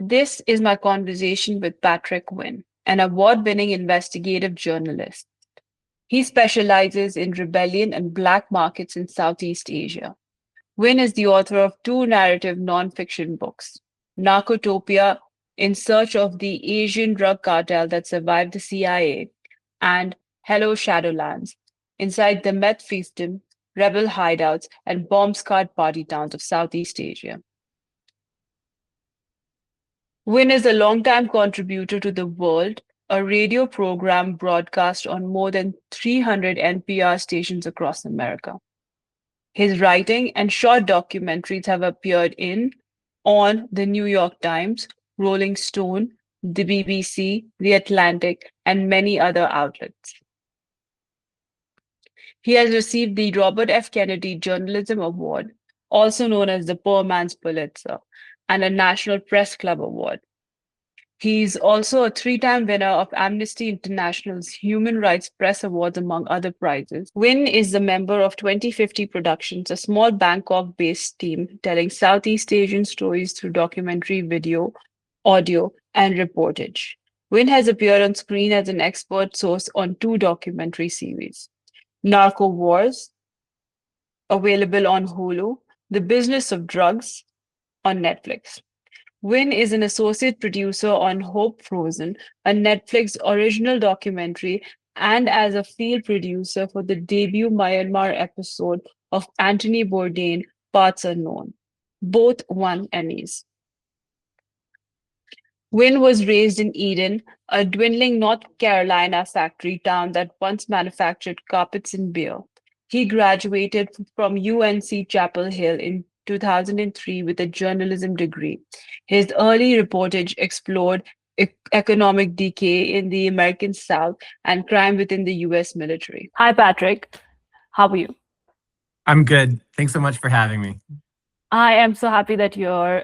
This is my conversation with Patrick Winn, an award-winning investigative journalist. He specializes in rebellion and black markets in Southeast Asia. Winn is the author of two narrative nonfiction books, Narcotopia, In Search of the Asian Drug Cartel That Survived the CIA, and Hello Shadowlands, Inside the Meth Fiefdom, Rebel Hideouts, and Bomb-Scarred Party Towns of Southeast Asia. Winn is a longtime contributor to The World, a radio program broadcast on more than 300 NPR stations across America. His writing and short documentaries have appeared in, on The New York Times, Rolling Stone, the BBC, The Atlantic, and many other outlets. He has received the Robert F. Kennedy Journalism Award, also known as the Poor Man's Pulitzer, and a National Press Club Award. He's also a three-time winner of Amnesty International's Human Rights Press Awards, among other prizes. Winn is a member of 2050 Productions, a small Bangkok-based team telling Southeast Asian stories through documentary, video, audio, and reportage. Winn has appeared on screen as an expert source on two documentary series. Narco Wars, available on Hulu, The Business of Drugs on Netflix. Winn is an associate producer on Hope Frozen, a Netflix original documentary, and as a field producer for the debut Myanmar episode of Anthony Bourdain, Parts Unknown. Both won Emmys. Winn was raised in Eden, a dwindling North Carolina factory town that once manufactured carpets and beer. He graduated from UNC Chapel Hill in 2003 with a journalism degree. His early reportage explored economic decay in the American South and crime within the US military. Hi, Patrick. How are you? I'm good. Thanks so much for having me. I am so happy that you're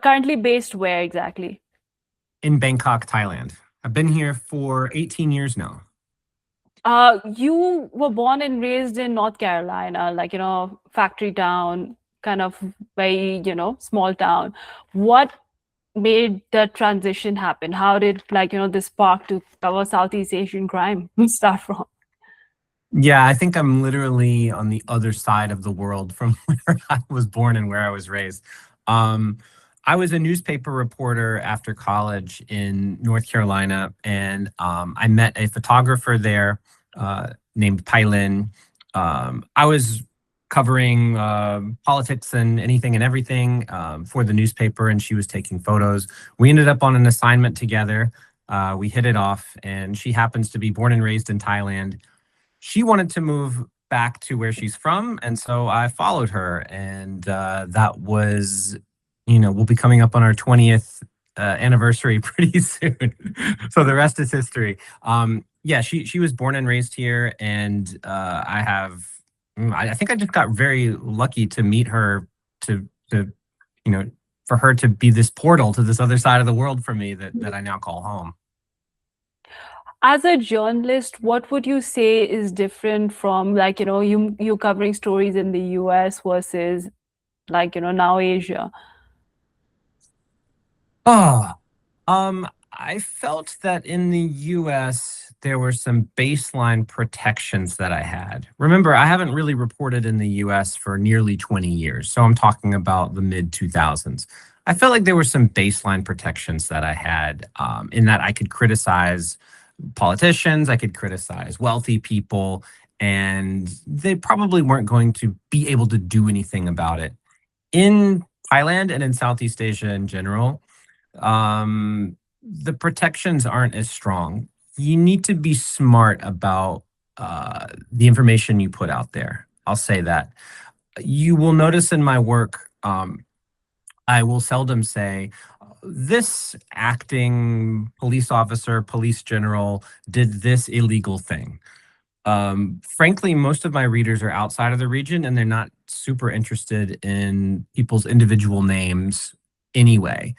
currently based where exactly? In Bangkok, Thailand. I've been here for 18 years now. You were born and raised in North Carolina, factory town, kind of very, small town. What made that transition happen? How did, this spark to cover Southeast Asian crime start from? Yeah, I think I'm literally on the other side of the world from where I was born and where I was raised. I was a newspaper reporter after college in North Carolina, and I met a photographer there named Lin. I was covering politics and anything and everything for the newspaper, and she was taking photos. We ended up on an assignment together. We hit it off, and she happens to be born and raised in Thailand. She wanted to move back to where she's from, and so I followed her, and that was, we'll be coming up on our 20th anniversary pretty soon. So the rest is history. Yeah, she was born and raised here, and I think I just got very lucky to meet her to for her to be this portal to this other side of the world for me that I now call home. As a journalist, what would you say is different from you covering stories in the US versus now Asia? I felt that in the US, there were some baseline protections that I had. Remember, I haven't really reported in the US for nearly 20 years, so I'm talking about the mid-2000s. I felt like there were some baseline protections that I had in that I could criticize politicians, I could criticize wealthy people, and they probably weren't going to be able to do anything about it. In Thailand and in Southeast Asia in general, the protections aren't as strong. You need to be smart about the information you put out there. I'll say that. You will notice in my work, I will seldom say, this acting police officer, police general did this illegal thing. Frankly, most of my readers are outside of the region, and they're not super interested in people's individual names anyway.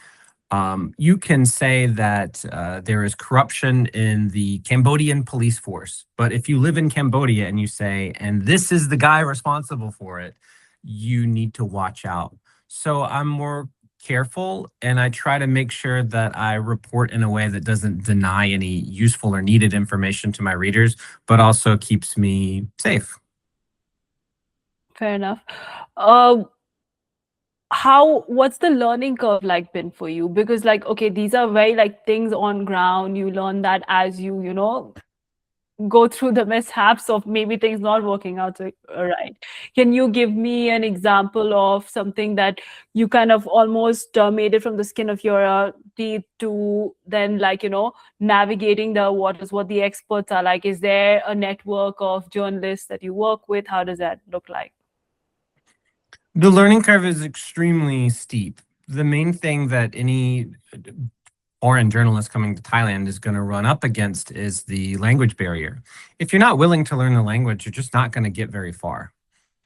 You can say that there is corruption in the Cambodian police force, but if you live in Cambodia and you say, and this is the guy responsible for it, you need to watch out. So I'm more careful, and I try to make sure that I report in a way that doesn't deny any useful or needed information to my readers, but also keeps me safe. Fair enough. What's the learning curve like been for you? Because like, okay, these are very like things on ground. You learn that as you go through the mishaps of maybe things not working out so, right. Can you give me an example of something that you kind of almost made it from the skin of your teeth to then navigating the waters, what the experts are like? Is there a network of journalists that you work with? How does that look like? The learning curve is extremely steep. The main thing that any foreign journalist coming to Thailand is going to run up against is the language barrier. If you're not willing to learn the language, you're just not going to get very far.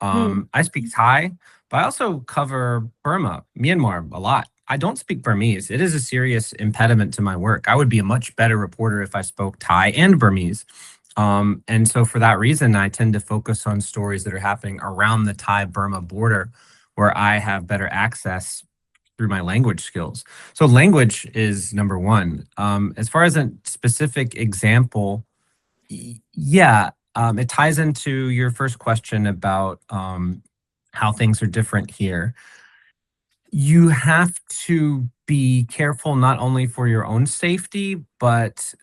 Hmm. I speak Thai, but I also cover Burma, Myanmar a lot. I don't speak Burmese. It is a serious impediment to my work. I would be a much better reporter if I spoke Thai and Burmese. And so for that reason, I tend to focus on stories that are happening around the Thai-Burma border where I have better access through my language skills. So language is number one. As far as a specific example, yeah, it ties into your first question about how things are different here. You have to be careful not only for your own safety, but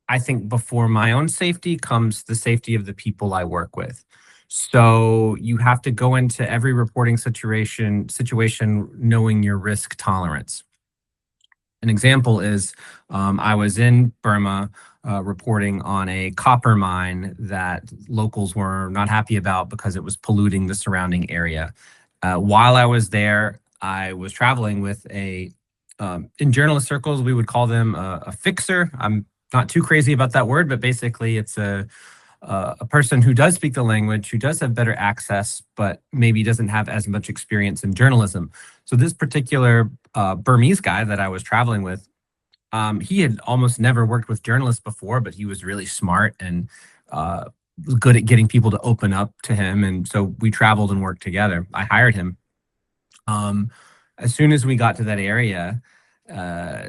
I think before my own safety comes the safety of the people I work with. So you have to go into every reporting situation knowing your risk tolerance. An example is I was in Burma reporting on a copper mine that locals were not happy about because it was polluting the surrounding area. While I was there, I was traveling with in journalist circles, we would call them a fixer. I'm not too crazy about that word, but basically it's a person who does speak the language, who does have better access, but maybe doesn't have as much experience in journalism. So this particular Burmese guy that I was traveling with, he had almost never worked with journalists before, but he was really smart and was good at getting people to open up to him. And so we traveled and worked together. I hired him. Um, as soon as we got to that area, uh,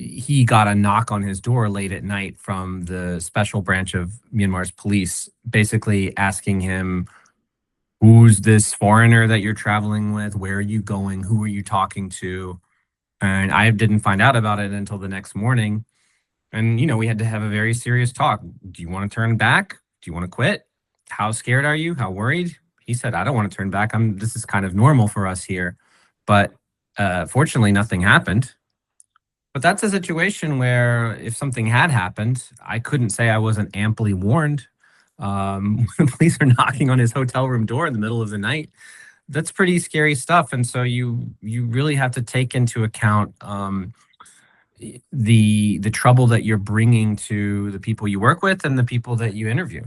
he got a knock on his door late at night from the special branch of Myanmar's police, basically asking him, "Who's this foreigner that you're traveling with? Where are you going? Who are you talking to?" And I didn't find out about it until the next morning. And, we had to have a very serious talk. Do you want to turn back? Do you want to quit? How scared are you? How worried? He said, I don't want to turn back. This is kind of normal for us here. But fortunately, nothing happened. But that's a situation where if something had happened, I couldn't say I wasn't amply warned. When the police are knocking on his hotel room door in the middle of the night, that's pretty scary stuff. And so you really have to take into account the trouble that you're bringing to the people you work with and the people that you interview.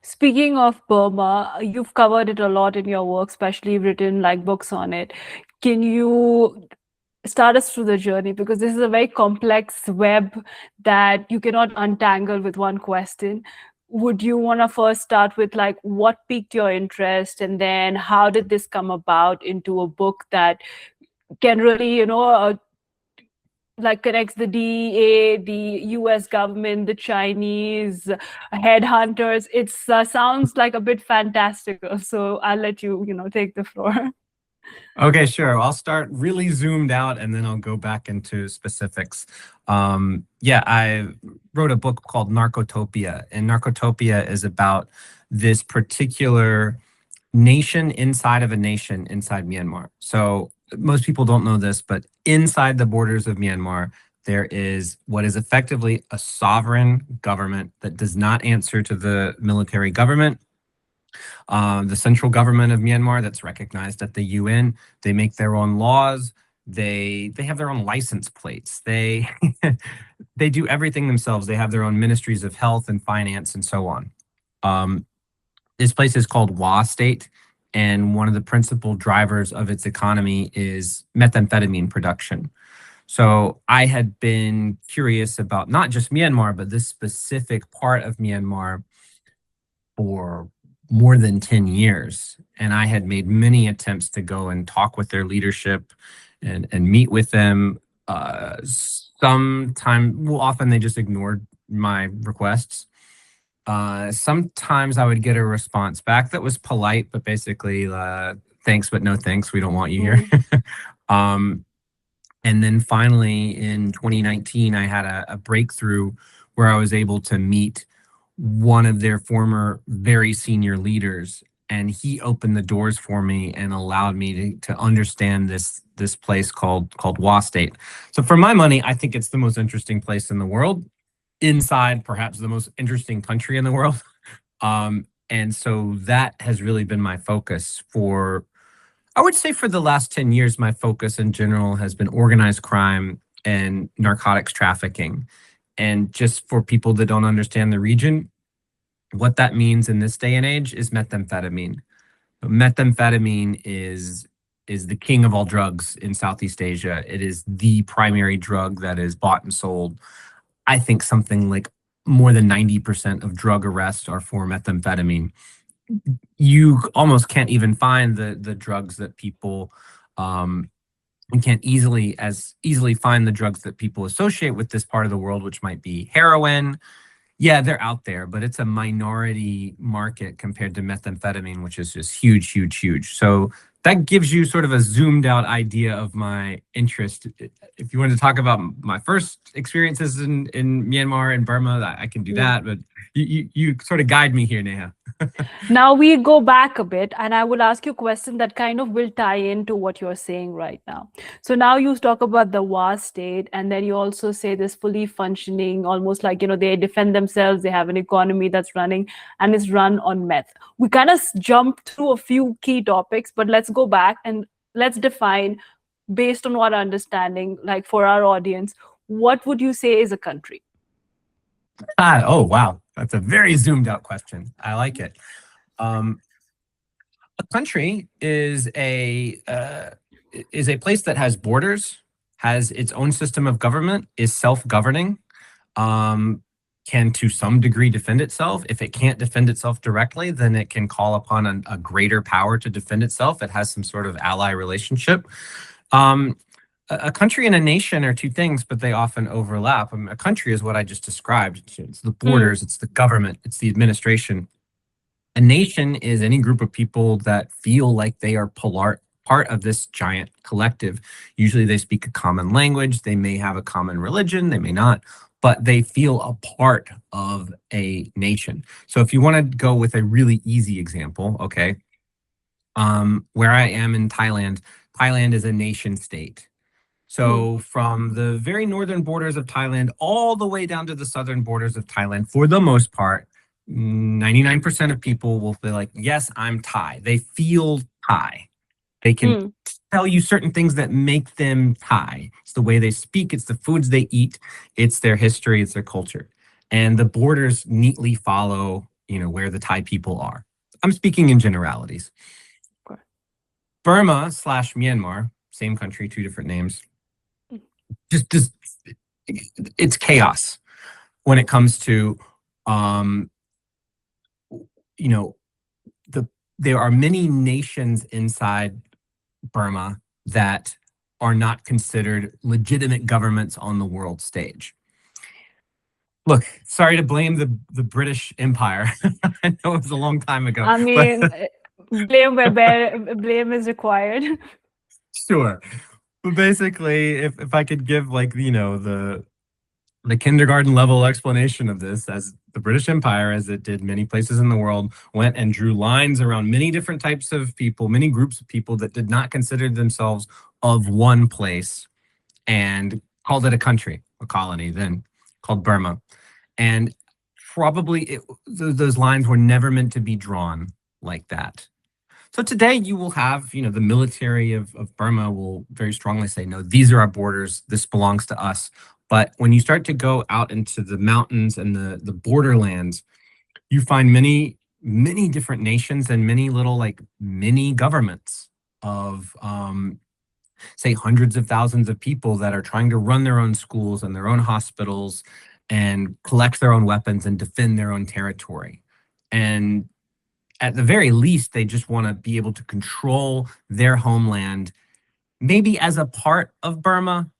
Speaking of Burma, you've covered it a lot in your work, especially written like books on it. Can you start us through the journey? Because this is a very complex web that you cannot untangle with one question. Would you want to first start with like what piqued your interest, and then how did this come about into a book that can really, like connects the DEA, the US government, the Chinese headhunters? It sounds like a bit fantastical. So I'll let you, take the floor. Okay, sure. I'll start really zoomed out and then I'll go back into specifics. Yeah, I wrote a book called Narcotopia, and Narcotopia is about this particular nation inside of a nation inside Myanmar. So most people don't know this, but inside the borders of Myanmar, there is what is effectively a sovereign government that does not answer to the military government. The central government of Myanmar that's recognized at the UN, they make their own laws. They have their own license plates. They they do everything themselves. They have their own ministries of health and finance and so on. Um, this place is called Wa State, and one of the principal drivers of its economy is methamphetamine production. So I had been curious about not just Myanmar, but this specific part of Myanmar for more than 10 years. And I had made many attempts to go and talk with their leadership and meet with them. Often they just ignored my requests. Sometimes I would get a response back that was polite, but basically, thanks, but no thanks. We don't want you here. Mm. um, and then finally in 2019, I had a breakthrough where I was able to meet one of their former very senior leaders. And he opened the doors for me and allowed me to understand this place called Wa State. So for my money, I think it's the most interesting place in the world, inside perhaps the most interesting country in the world. And so that has really been my focus for, I would say for the last 10 years, my focus in general has been organized crime and narcotics trafficking. And just for people that don't understand the region, what that means in this day and age is methamphetamine. Methamphetamine is the king of all drugs in Southeast Asia. It is the primary drug that is bought and sold. I think something like more than 90% of drug arrests are for methamphetamine. You almost can't even find the drugs that people we can't easily find the drugs that people associate with this part of the world, which might be heroin. Yeah, they're out there, but it's a minority market compared to methamphetamine, which is just huge, huge, huge. So that gives you sort of a zoomed out idea of my interest. If you want to talk about my first experiences in Myanmar and Burma, I can do Yeah. that. But you sort of guide me here, Neha. Now we go back a bit, and I will ask you a question that kind of will tie into what you're saying right now. So now you talk about the war state, and then you also say this fully functioning, almost like, they defend themselves, they have an economy that's running, and it's run on meth. We kind of jump through a few key topics, but let's go back and let's define, based on what understanding, like for our audience, what would you say is a country? Oh, wow. That's a very zoomed out question. I like it. Um, a country is a place that has borders, has its own system of government, is self-governing, um, can to some degree defend itself. If it can't defend itself directly, then it can call upon a greater power to defend itself. It has some sort of ally relationship. Um, a country and a nation are two things, but they often overlap. I mean, a country is what I just described. It's the Mm, borders, it's the government, it's the administration. A nation is any group of people that feel like they are part of this giant collective. Usually they speak a common language, they may have a common religion, they may not, but they feel a part of a nation. So if you want to go with a really easy example, okay, where I am in Thailand, Thailand is a nation state. mm, So from the very northern borders of Thailand all the way down to the southern borders of Thailand, for the most part, 99% of people will feel like, yes, I'm Thai. They feel Thai. They can mm. tell you certain things that make them Thai. It's the way they speak, it's the foods they eat, it's their history, it's their culture. And the borders neatly follow, where the Thai people are. I'm speaking in generalities. Okay. Burma / Myanmar, same country, two different names, just it's chaos when it comes to um you know the there are many nations inside Burma that are not considered legitimate governments on the world stage. Look, sorry to blame the British Empire. I know it was a long time ago, I but mean, where blame is required. sure. But basically, if I could give, like, the kindergarten level explanation of this, as the British Empire, as it did many places in the world, went and drew lines around many different types of people, many groups of people that did not consider themselves of one place, and called it a country, a colony then, called Burma. And probably those lines were never meant to be drawn like that. So today you will have, the military of Burma will very strongly say, no, these are our borders. This belongs to us. But when you start to go out into the mountains and the borderlands, you find many, many different nations and many little, like, mini governments of, say, hundreds of thousands of people that are trying to run their own schools and their own hospitals and collect their own weapons and defend their own territory. And at the very least, they just want to be able to control their homeland, maybe as a part of Burma,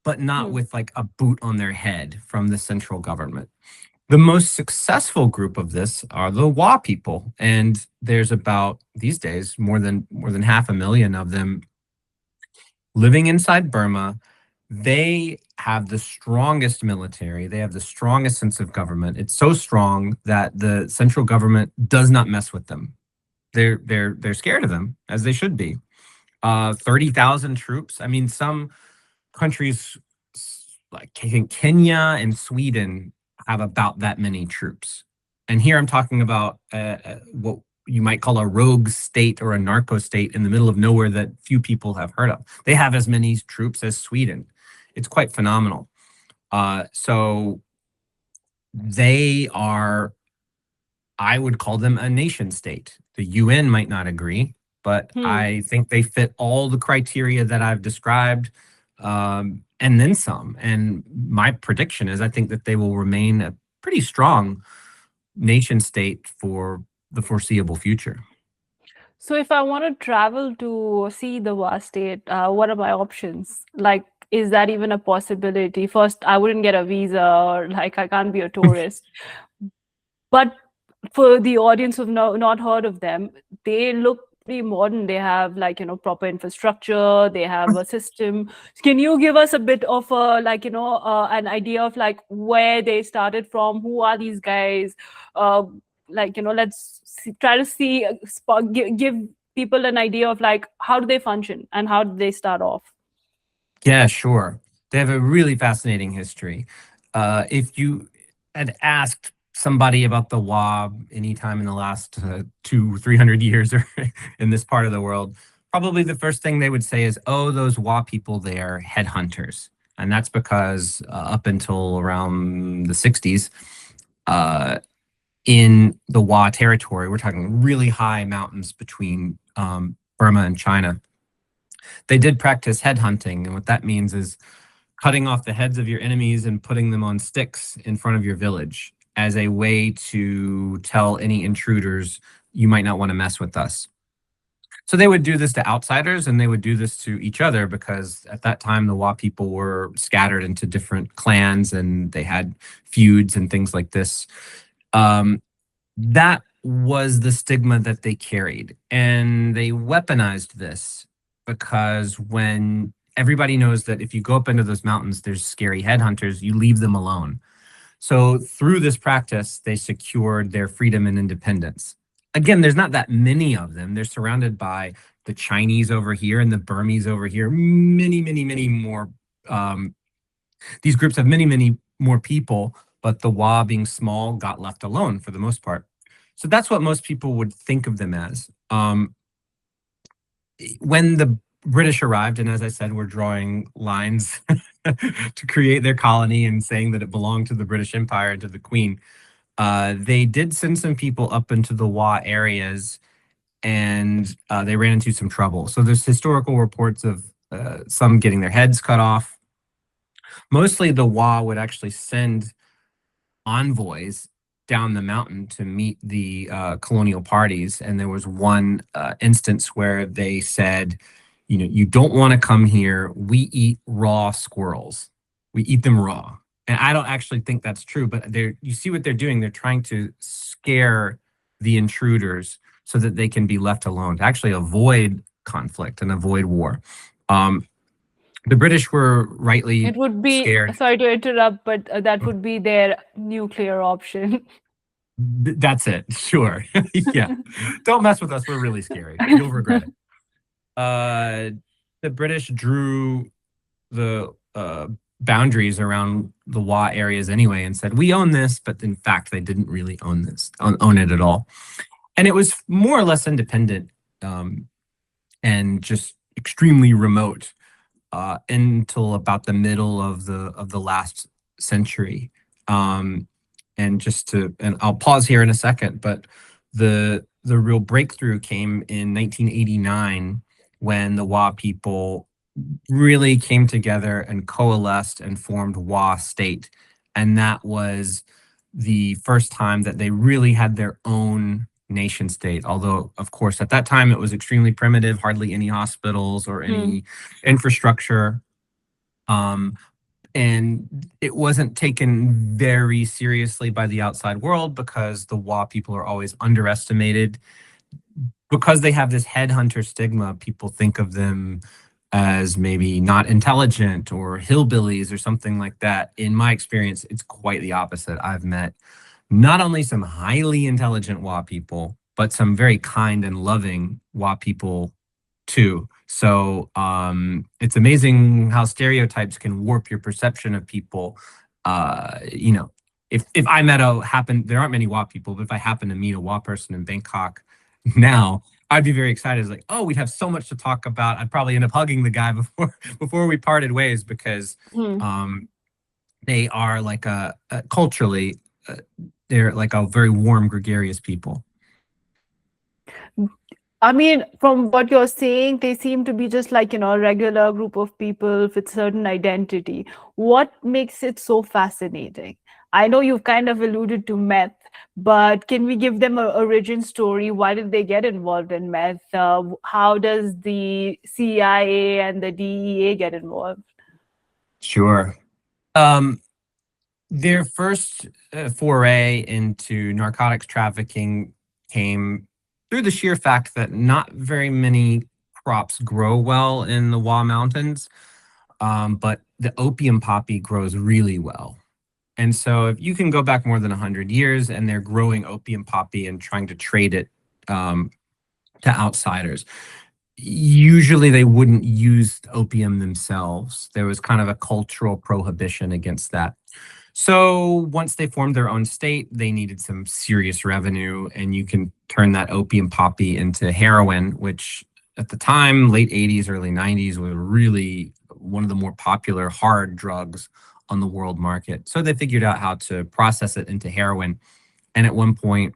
but not Hmm. with like a boot on their head from the central government. The most successful group of this are the Wa people, and there's about these days more than 500,000 of them living inside Burma. They have the strongest military. They have the strongest sense of government. It's so strong that the central government does not mess with them. They're scared of them, as they should be. 30,000 troops. I mean, some countries like I think Kenya and Sweden have about that many troops. And here I'm talking about what you might call a rogue state or a narco state in the middle of nowhere that few people have heard of. They have as many troops as Sweden. It's quite phenomenal. So they are, I would call them a nation state. The UN might not agree, but Hmm. I think they fit all the criteria that I've described, and then some. And my prediction is I think that they will remain a pretty strong nation state for the foreseeable future. So if I want to travel to see the vast state, what are my options? Like, is that even a possibility? First, I wouldn't get a visa, or like I can't be a tourist. But for the audience who've not heard of them, they look pretty modern. They have like, proper infrastructure, they have a system. Can you give us a bit of a like, an idea of like where they started from? Who are these guys? Uh, like, let's try to see, give people an idea of like how do they function and how did they start off? Yeah, sure. They have a really fascinating history. If you had asked somebody about the Wab anytime in the last 300 years or in this part of the world, probably the first thing they would say is, "Oh, those Wa people, they are headhunters," and that's because up until around the '60s, uh, in the Wa territory, we're talking really high mountains between Burma and China. They did practice headhunting, and what that means is cutting off the heads of your enemies and putting them on sticks in front of your village as a way to tell any intruders, you might not want to mess with us. So they would do this to outsiders and they would do this to each other because at that time the Wa people were scattered into different clans and they had feuds and things like this. Um, that was the stigma that they carried. And they weaponized this because when everybody knows that if you go up into those mountains, there's scary headhunters, you leave them alone. So through this practice, they secured their freedom and independence. Again, there's not that many of them. They're surrounded by the Chinese over here and the Burmese over here. Many, many, many more. Um, these groups have many, many more people, but the Wa being small got left alone for the most part. So that's what most people would think of them as. When the British arrived, and as I said, we're drawing lines to create their colony and saying that it belonged to the British Empire and to the Queen, they did send some people up into the Wa areas and they ran into some trouble. So there's historical reports of some getting their heads cut off. Mostly the Wa would actually send envoys down the mountain to meet the colonial parties. And there was one instance where they said, you don't want to come here. We eat raw squirrels. We eat them raw. And I don't actually think that's true, but you see what they're doing. They're trying to scare the intruders so that they can be left alone to actually avoid conflict and avoid war. Um, the British were rightly It would be, scared. sorry to interrupt, but that would be their nuclear option. That's it. Sure. Yeah. Don't mess with us. We're really scary. You'll regret it. Uh, the British drew the boundaries around the Wa areas anyway and said, we own this. But in fact, they didn't really own it at all. And it was more or less independent and just extremely remote until about the middle of the last century. And I'll pause here in a second, but the real breakthrough came in 1989 when the Wa people really came together and coalesced and formed Wa State, and that was the first time that they really had their own nation state. Although, of course, at that time it was extremely primitive, hardly any hospitals or Hmm. any infrastructure. Um, and it wasn't taken very seriously by the outside world because the Wa people are always underestimated. Because they have this headhunter stigma, people think of them as maybe not intelligent or hillbillies or something like that. In my experience, it's quite the opposite. I've met not only some highly intelligent Wa people, but some very kind and loving Wa people too. So it's amazing how stereotypes can warp your perception of people. You know, if I met a happen, there aren't many Wa people, but if I happen to meet a Wa person in Bangkok now, I'd be very excited. It's like, oh, we'd have so much to talk about. I'd probably end up hugging the guy before before we parted ways because Hmm. um, they are like a culturally, uh, they're like a very warm, gregarious people. I mean, from what you're saying, they seem to be just like, a regular group of people with certain identity. What makes it so fascinating? I know you've kind of alluded to meth, but can we give them a origin story? Why did they get involved in meth? How does the CIA and the DEA get involved? Sure. Um, their first foray into narcotics trafficking came through the sheer fact that not very many crops grow well in the Wa Mountains, but the opium poppy grows really well. And so, if you can go back more than 100 years and they're growing opium poppy and trying to trade it um, to outsiders, usually they wouldn't use opium themselves. There was kind of a cultural prohibition against that. So once they formed their own state, they needed some serious revenue, and you can turn that opium poppy into heroin, which at the time, late 80s, early 90s, was really one of the more popular hard drugs on the world market. So they figured out how to process it into heroin. And at one point,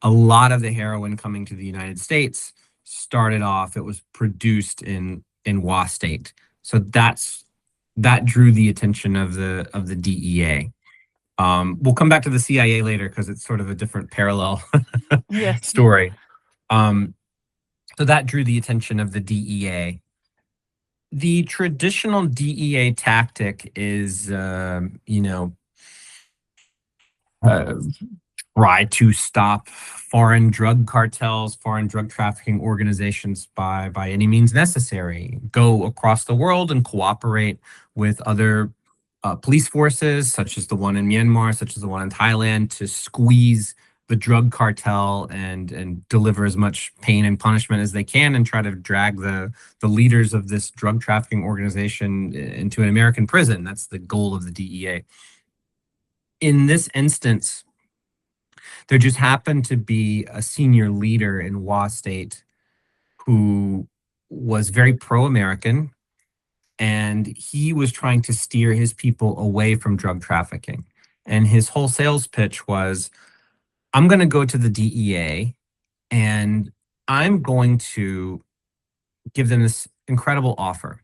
a lot of the heroin coming to the United States started off, it was produced in Wa State. So that drew the attention of the DEA. We'll come back to the CIA later because it's sort of a different parallel Yes. story. Um, so that drew the attention of the DEA. The traditional DEA tactic is, uh, try to stop foreign drug cartels, foreign drug trafficking organizations by any means necessary. Go across the world and cooperate with other police forces, such as the one in Myanmar, such as the one in Thailand, to squeeze the drug cartel and deliver as much pain and punishment as they can, and try to drag the leaders of this drug trafficking organization into an American prison. That's the goal of the DEA. In this instance, there just happened to be a senior leader in Wa State who was very pro-American, and he was trying to steer his people away from drug trafficking. And his whole sales pitch was, I'm going to go to the DEA and I'm going to give them this incredible offer.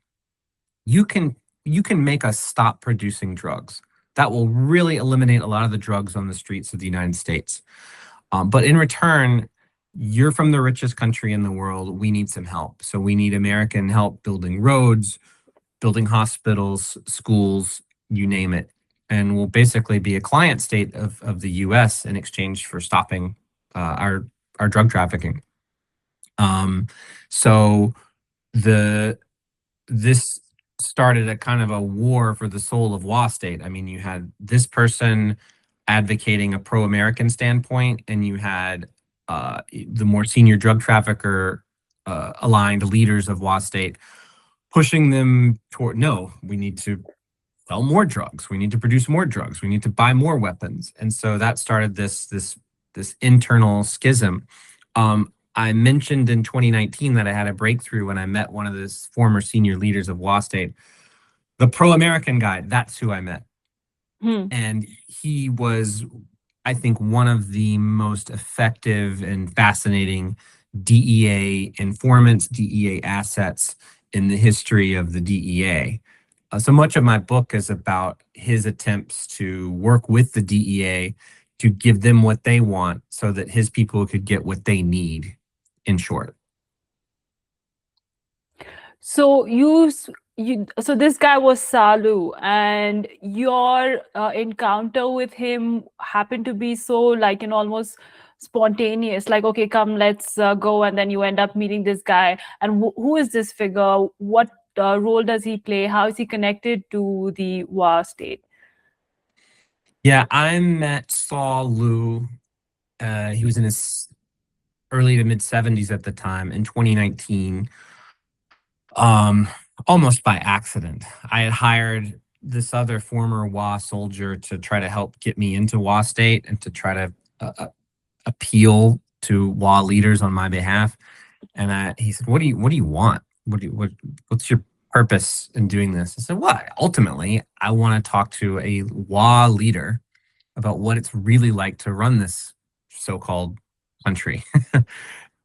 You can you can make us stop producing drugs. That will really eliminate a lot of the drugs on the streets of the United States. But in return, you're from the richest country in the world. We need some help. So we need American help building roads, building hospitals, schools, you name it. And we'll basically be a client state of the US in exchange for stopping our drug trafficking. Um, so the this started a kind of a war for the soul of Law State. I mean, you had this person advocating a pro-American standpoint, and you had the more senior drug trafficker aligned leaders of Law State pushing them toward, no, we need to sell more drugs, we need to produce more drugs, we need to buy more weapons, and so that started this internal schism. I mentioned in 2019 that I had a breakthrough when I met one of the former senior leaders of Law State, the pro-American guy. That's who I met, Hmm. and he was, I think, one of the most effective and fascinating DEA informants, DEA assets in the history of the DEA. So much of my book is about his attempts to work with the DEA to give them what they want so that his people could get what they need, in short. So so this guy was Salu, and your encounter with him happened to be so like almost spontaneous. Like, okay, come, let's go, and then you end up meeting this guy. And who is this figure? What role does he play? How is he connected to the Wa state? Yeah, I met Saul Liu. He was in his early to mid 70s at the time in 2019, um, almost by accident. I had hired this other former WA soldier to try to help get me into WA state and to try to appeal to WA leaders on my behalf. And he said, what do you want? What's your purpose in doing this?" I said, "Well, ultimately, I want to talk to a WA leader about what it's really like to run this so-called country."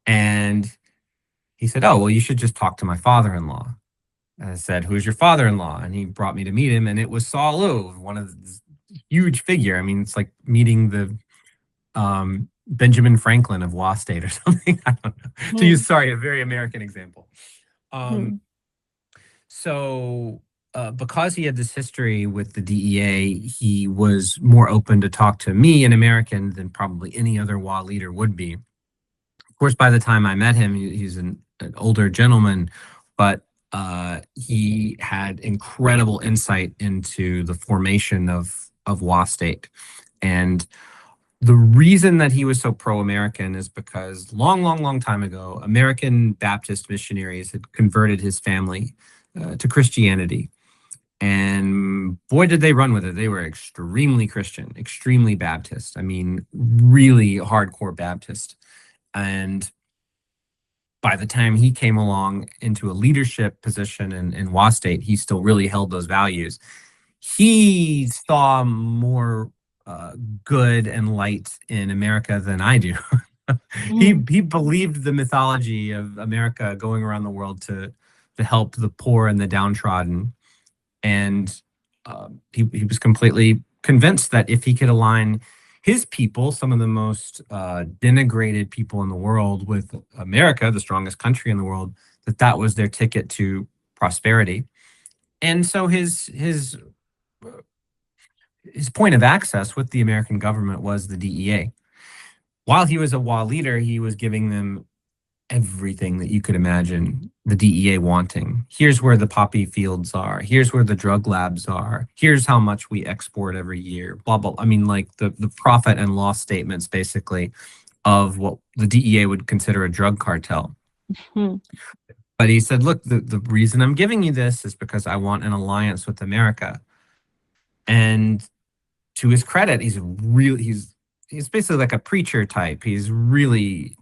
And he said, "Oh, well, you should just talk to my father-in-law." And I said, "Who's your father-in-law?" And he brought me to meet him, and it was Saul Liu, one of the huge figure. I mean, it's like meeting the Benjamin Franklin of Wa State or something. I don't know. To use, sorry, a very American example. Um, so because he had this history with the DEA, he was more open to talk to me, an American, than probably any other WA leader would be. Of course, by the time I met him, he's an older gentleman, but he had incredible insight into the formation of WA State. And the reason that he was so pro-American is because long time ago, American Baptist missionaries had converted his family to Christianity. And boy, did they run with it. They were extremely Christian, extremely Baptist. I mean, really hardcore Baptist. And by the time he came along into a leadership position in WA State, he still really held those values. He saw more good and light in America than I do. He believed the mythology of America going around the world to help the poor and the downtrodden, and he was completely convinced that if he could align his people, some of the most denigrated people in the world, with America, the strongest country in the world, that was their ticket to prosperity. And so his point of access with the American government was the DEA. While he was a WA leader, he was giving them everything that you could imagine the DEA wanting. Here's where the poppy fields are. Here's where the drug labs are. Here's how much we export every year. Blah, blah. I mean, like the profit and loss statements, basically, of what the DEA would consider a drug cartel. But he said, look, the reason I'm giving you this is because I want an alliance with America. And to his credit, he's basically like a preacher type. He's really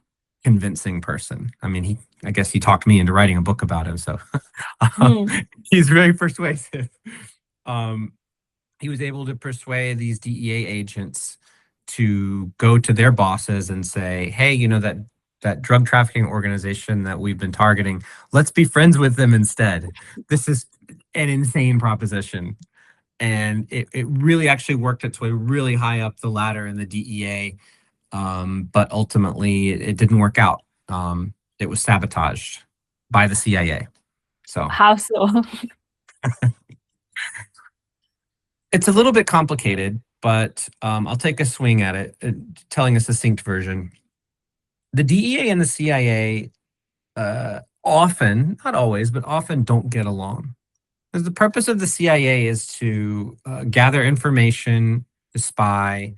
convincing person. I mean, I guess he talked me into writing a book about him. So he's very persuasive. He was able to persuade these DEA agents to go to their bosses and say, hey, that drug trafficking organization that we've been targeting, let's be friends with them instead. This is an insane proposition. And it really actually worked its way really high up the ladder in the DEA. But ultimately, it didn't work out. It was sabotaged by the CIA. So how so? It's a little bit complicated, but I'll take a swing at it, telling a succinct version. The DEA and the CIA often, not always, but often don't get along. Because the purpose of the CIA is to gather information, to spy,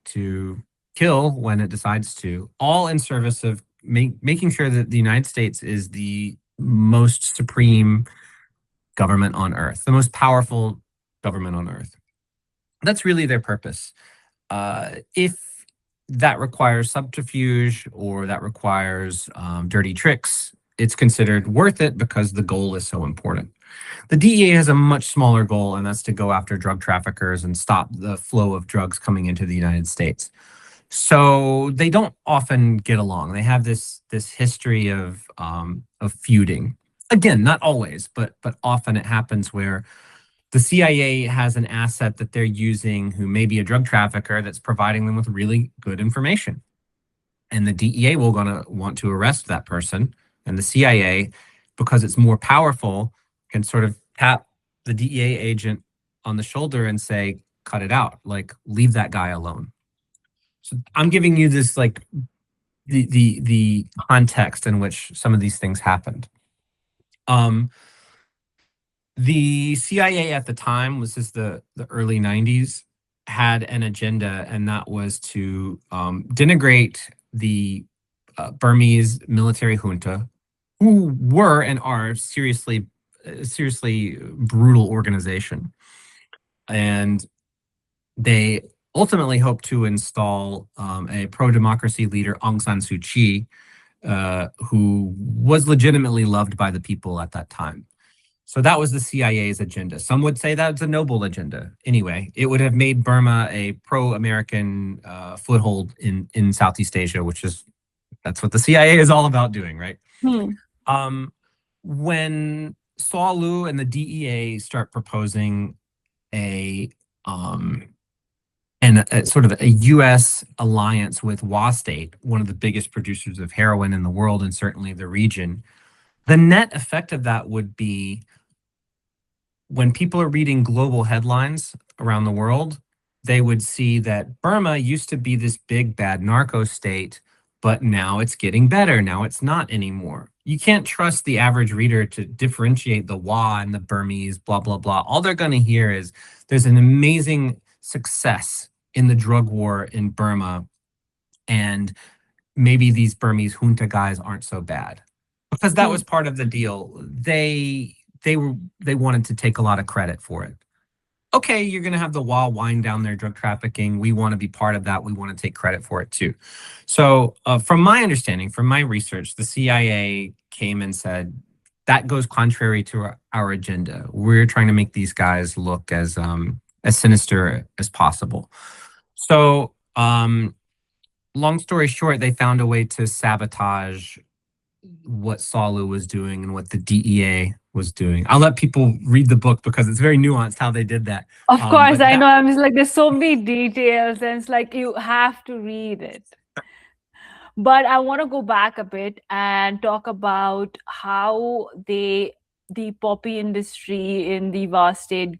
to kill when it decides to, all in service of making sure that the United States is the most supreme government on earth, the most powerful government on earth. That's really their purpose. If that requires subterfuge or that requires dirty tricks, it's considered worth it because the goal is so important. The DEA has a much smaller goal, and that's to go after drug traffickers and stop the flow of drugs coming into the United States. So they don't often get along. They have this history of feuding. Again, not always, but often it happens where The CIA has an asset that they're using who may be a drug trafficker that's providing them with really good information. And the DEA will gonna want to arrest that person. And the CIA, because it's more powerful, can sort of tap the DEA agent on the shoulder and say, cut it out, like leave that guy alone. So I'm giving you this like the context in which some of these things happened. Um, the CIA at the time, was this the early 90s, had an agenda, and that was to denigrate the Burmese military junta, who were and are seriously brutal organization. And they ultimately hope to install a pro-democracy leader, Aung San Suu Kyi, who was legitimately loved by the people at that time. So that was the CIA's agenda. Some would say that was a noble agenda. Anyway, it would have made Burma a pro-American foothold in Southeast Asia, which is that's what the CIA is all about doing, right? Hmm. Um, when Saw Lu and the DEA start proposing a sort of a U.S. alliance with Wa State, one of the biggest producers of heroin in the world and certainly the region, the net effect of that would be when people are reading global headlines around the world, they would see that Burma used to be this big bad narco state, but now it's getting better. Now it's not anymore. You can't trust the average reader to differentiate the Wa and the Burmese, blah, blah, blah. All they're going to hear is there's an amazing success in the drug war in Burma, and maybe these Burmese junta guys aren't so bad. Because that Hmm. was part of the deal. They wanted to take a lot of credit for it. Okay, you're going to have the wall wind down their drug trafficking. We want to be part of that. We want to take credit for it too. So, from my understanding, from my research, the CIA came and said that goes contrary to our agenda. We're trying to make these guys look as sinister as possible. So, long story short, they found a way to sabotage what Salu was doing and what the DEA was doing. I'll let people read the book because it's very nuanced how they did that. Of course, But I that know. I'm just like, there's so many details, and it's like you have to read it. But I want to go back a bit and talk about how the poppy industry in the vast state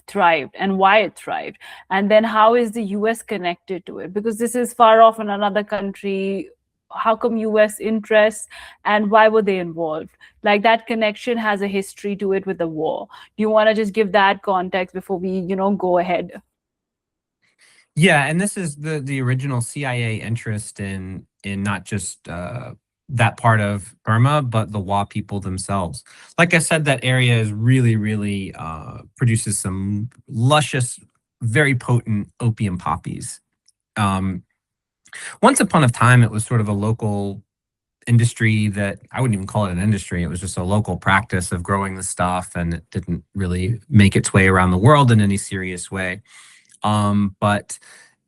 thrived and why it thrived, and then how is the US connected to it, because this is far off in another country. How come US interests, and why were they involved? Like, that connection has a history to it with the war. Do you want to just give that context before we go ahead? Yeah, and this is the original CIA interest in not just that part of Burma, but the Wa people themselves. Like I said, that area is really produces some luscious, very potent opium poppies. Um, Once upon a time, it was sort of a local industry that I wouldn't even call it an industry. It was just a local practice of growing the stuff, and it didn't really make its way around the world in any serious way. But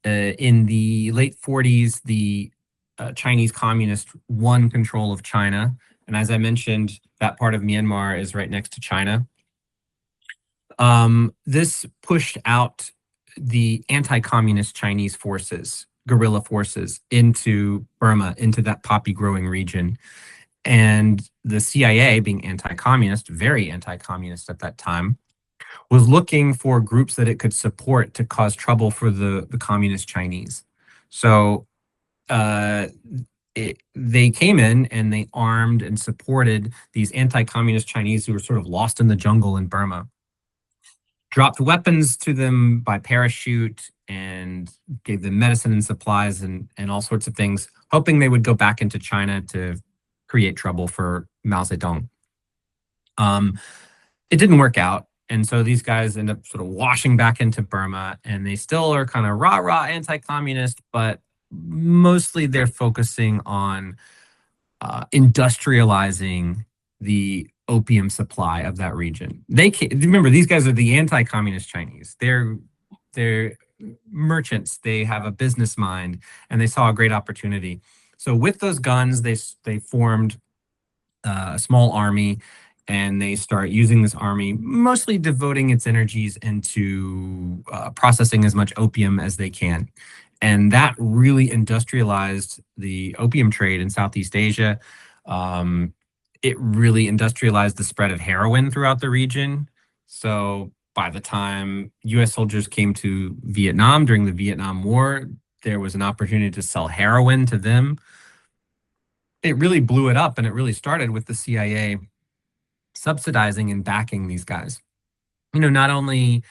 in the late 40s, the Chinese communists won control of China. And as I mentioned, that part of Myanmar is right next to China. This pushed out the anti-communist Chinese forces, guerrilla forces, into Burma, into that poppy growing region. And the CIA, being anti-communist, very anti-communist at that time, was looking for groups that it could support to cause trouble for the communist Chinese. So uh, they came in and they armed and supported these anti-communist Chinese who were sort of lost in the jungle in Burma, dropped weapons to them by parachute and gave them medicine and supplies and all sorts of things, hoping they would go back into China to create trouble for Mao Zedong. It didn't work out. And so these guys end up sort of washing back into Burma, and they still are kind of rah anti-communist, but mostly they're focusing on industrializing the opium supply of that region. Remember, these guys are the anti-communist Chinese. They're merchants. They have a business mind, and they saw a great opportunity. So with those guns, they formed a small army, and they start using this army, mostly devoting its energies into processing as much opium as they can. And that really industrialized the opium trade in Southeast Asia. Um, it really industrialized the spread of heroin throughout the region. So by the time US soldiers came to Vietnam during the Vietnam War, there was an opportunity to sell heroin to them. It really blew it up, and it really started with the CIA subsidizing and backing these guys. Not only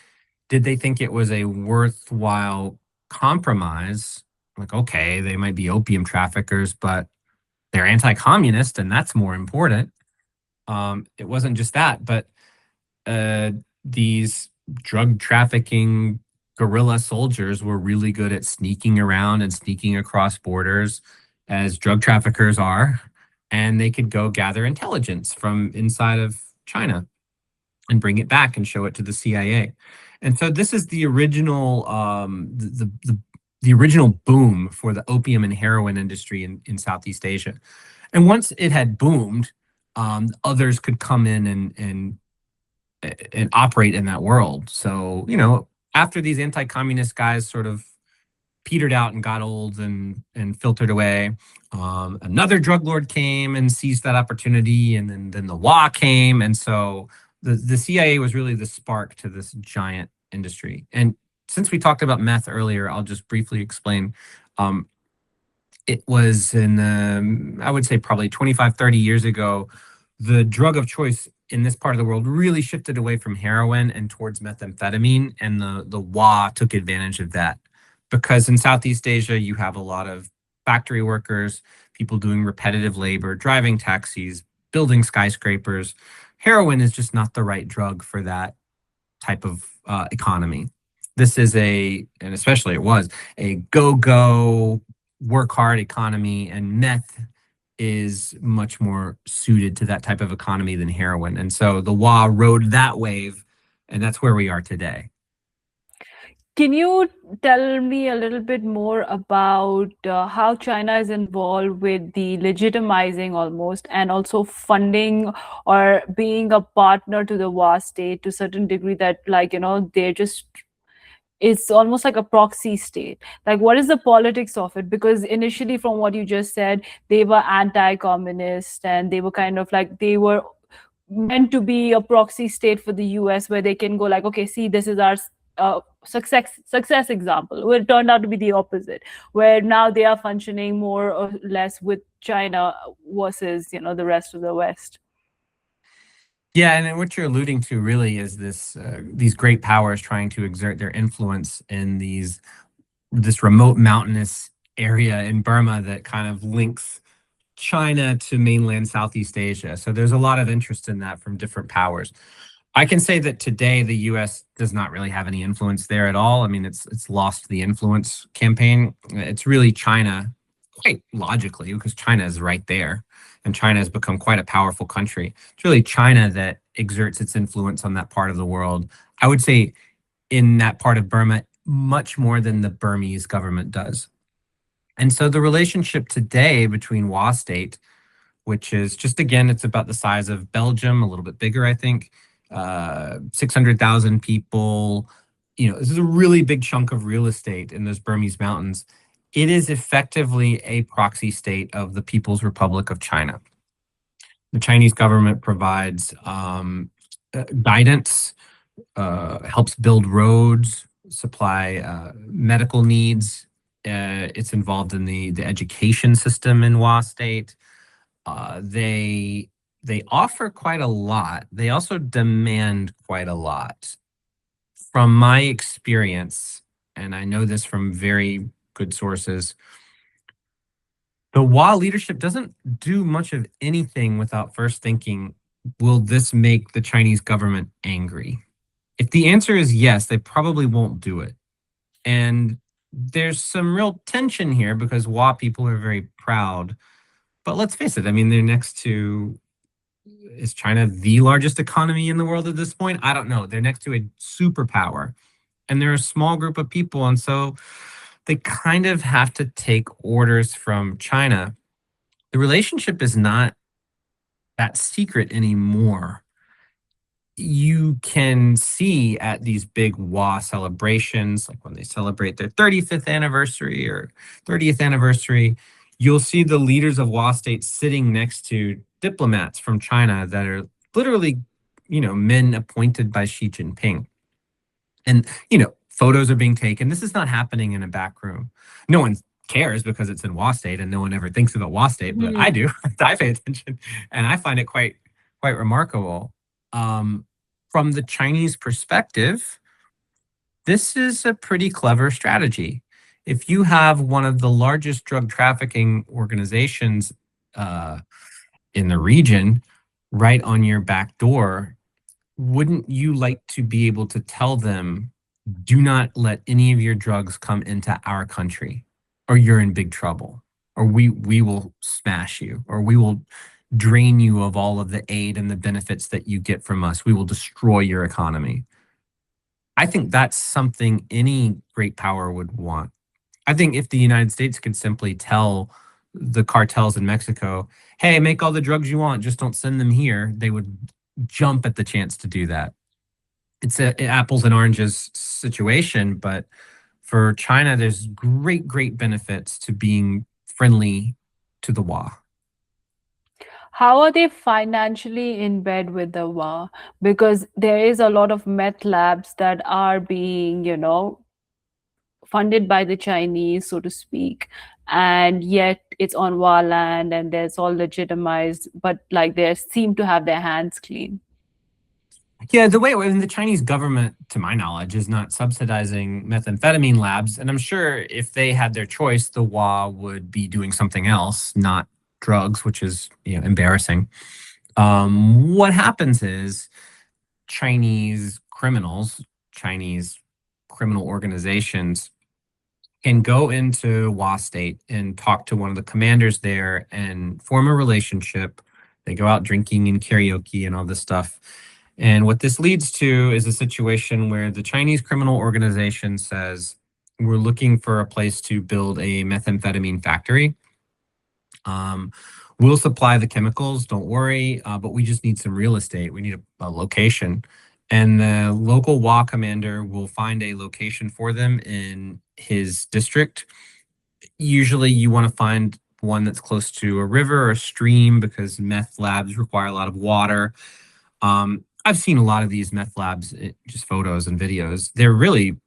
did they think it was a worthwhile compromise, like, okay, they might be opium traffickers, but they're anti communist, and that's more important. It wasn't just that, but uh, these drug trafficking guerrilla soldiers were really good at sneaking around and sneaking across borders, as drug traffickers are, and they could go gather intelligence from inside of China and bring it back and show it to the CIA. And so this is the original the original boom for the opium and heroin industry in Southeast Asia. And once it had boomed, others could come in and operate in that world. So, after these anti-communist guys sort of petered out and got old and filtered away, another drug lord came and seized that opportunity, and then the WA came, and so the CIA was really the spark to this giant industry. And since we talked about meth earlier, I'll just briefly explain. Um, it was in, I would say probably 25, 30 years ago, the drug of choice in this part of the world really shifted away from heroin and towards methamphetamine, and the WA took advantage of that. Because in Southeast Asia, you have a lot of factory workers, people doing repetitive labor, driving taxis, building skyscrapers. Heroin is just not the right drug for that type of economy. This is and especially it was, a go-go, work hard economy, and meth is much more suited to that type of economy than heroin. And so the WA rode that wave, and that's where we are today. Can you tell me a little bit more about how China is involved with the legitimizing almost and also funding or being a partner to the WA state to a certain degree that, like, they're just, it's almost like a proxy state. Like, what is the politics of it? Because initially, from what you just said, they were anti-communist and they were kind of like, they were meant to be a proxy state for the US, where they can go like, okay, see, this is our success example. Well, it turned out to be the opposite, where now they are functioning more or less with China versus the rest of the West. Yeah, and then what you're alluding to really is these great powers trying to exert their influence in this remote mountainous area in Burma that kind of links China to mainland Southeast Asia. So there's a lot of interest in that from different powers. I can say that today the U.S. does not really have any influence there at all. I mean, it's lost the influence campaign. It's really China, quite logically, because China is right there, and China has become quite a powerful country. It's really China that exerts its influence on that part of the world. I would say in that part of Burma, much more than the Burmese government does. And so the relationship today between WA State, which is just, again, it's about the size of Belgium, a little bit bigger, I think, 600,000 people. This is a really big chunk of real estate in those Burmese mountains. It is effectively a proxy state of the People's Republic of China. The Chinese government provides guidance, helps build roads, supply medical needs. It's involved in the education system in WA State. They offer quite a lot. They also demand quite a lot. From my experience, and I know this from very good sources, the WA leadership doesn't do much of anything without first thinking, will this make the Chinese government angry? If the answer is yes, they probably won't do it. And there's some real tension here because WA people are very proud. But let's face it, I mean, is China the largest economy in the world at this point? I don't know. They're next to a superpower, and they're a small group of people. And so they kind of have to take orders from China. The relationship is not that secret anymore. you can see at these big WA celebrations, like when they celebrate their 35th anniversary or 30th anniversary, you'll see the leaders of WA states sitting next to diplomats from China that are literally, men appointed by Xi Jinping. And, photos are being taken. This is not happening in a back room. No one cares because it's in WA State and no one ever thinks about WA State, but I Hmm. do. I pay attention and I find it quite remarkable. Um, from the Chinese perspective, this is a pretty clever strategy. If you have one of the largest drug trafficking organizations uh, in the region right on your back door, wouldn't you like to be able to tell them, do not let any of your drugs come into our country, or you're in big trouble, or we will smash you, or we will drain you of all of the aid and the benefits that you get from us. We will destroy your economy. I think that's something any great power would want. I think if the United States could simply tell the cartels in Mexico, hey, make all the drugs you want, just don't send them here, they would jump at the chance to do that. It's a apples and oranges situation, but for China, there's great benefits to being friendly to the WA. How are they financially in bed with the war? Because there is a lot of meth labs that are being, funded by the Chinese, so to speak, and yet it's on war land and there's all legitimized, but like they seem to have their hands clean. Yeah, the way the Chinese government, to my knowledge, is not subsidizing methamphetamine labs, and I'm sure if they had their choice, the WA would be doing something else, not drugs, which is embarrassing. What happens is Chinese criminals, Chinese criminal organizations can go into WA State and talk to one of the commanders there and form a relationship. They go out drinking and karaoke and all this stuff. And what this leads to is a situation where the Chinese criminal organization says, we're looking for a place to build a methamphetamine factory. Um, we'll supply the chemicals, don't worry, but we just need some real estate. We need a location. And the local WA commander will find a location for them in his district. Usually, you want to find one that's close to a river or a stream because meth labs require a lot of water. I've seen a lot of these meth labs, just photos and videos.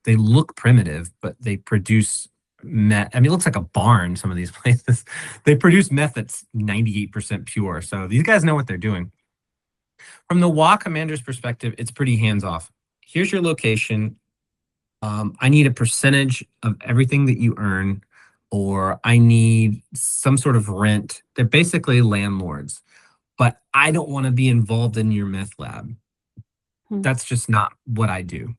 They look primitive, but they produce meth. I mean, it looks like a barn, some of these places. They produce meth that's 98% pure. So these guys know what they're doing. From the WA commander's perspective, it's pretty hands off. Here's your location. I need a percentage of everything that you earn, or I need some sort of rent. They're basically landlords, but I don't want to be involved in your meth lab. Hmm. That's just not what I do.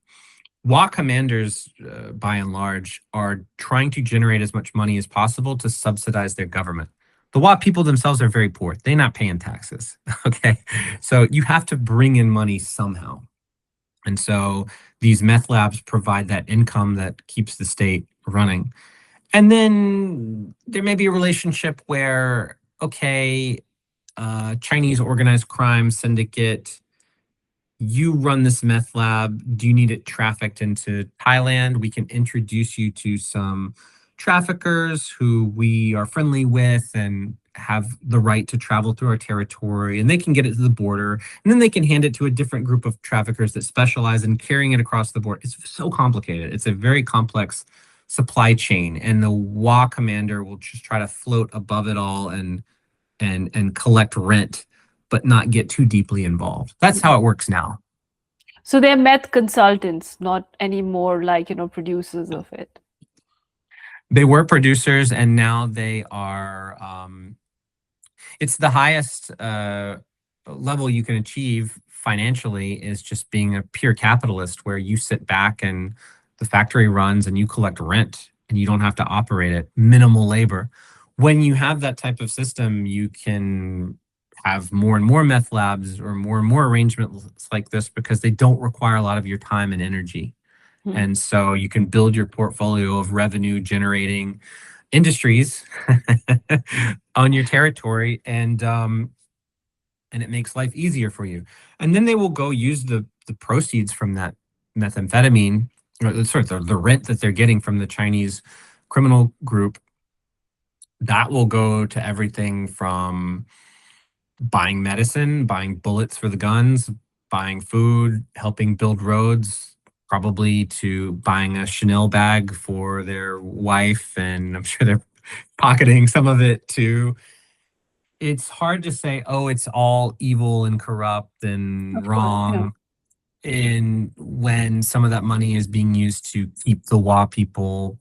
WA commanders, by and large, are trying to generate as much money as possible to subsidize their government. The WA people themselves are very poor. They're not paying taxes. Okay. So you have to bring in money somehow. And so these meth labs provide that income that keeps the state running. And then there may be a relationship where, okay, Chinese organized crime syndicate, you run this meth lab. Do you need it trafficked into Thailand? We can introduce you to some traffickers who we are friendly with and have the right to travel through our territory, and they can get it to the border, and then they can hand it to a different group of traffickers that specialize in carrying it across the border. It's so complicated. It's a very complex supply chain, and the WA commander will just try to float above it all and collect rent, but not get too deeply involved. That's how it works now. So they're meth consultants, not anymore like, producers of it. They were producers, and now they are. It's the highest level you can achieve financially is just being a pure capitalist, where you sit back and the factory runs and you collect rent and you don't have to operate it. Minimal labor. When you have that type of system, you can have more and more meth labs or more arrangements like this because they don't require a lot of your time and energy. Hmm. And so you can build your portfolio of revenue generating industries on your territory. And and it makes life easier for you. And then they will go use the proceeds from that methamphetamine, or the rent that they're getting from the Chinese criminal group. That will go to everything from buying medicine, buying bullets for the guns, buying food, helping build roads, probably to buying a Chanel bag for their wife, and I'm sure they're pocketing some of it too. It's hard to say, oh, it's all evil and corrupt and Of course, yeah. wrong, in when some of that money is being used to keep the Wa people,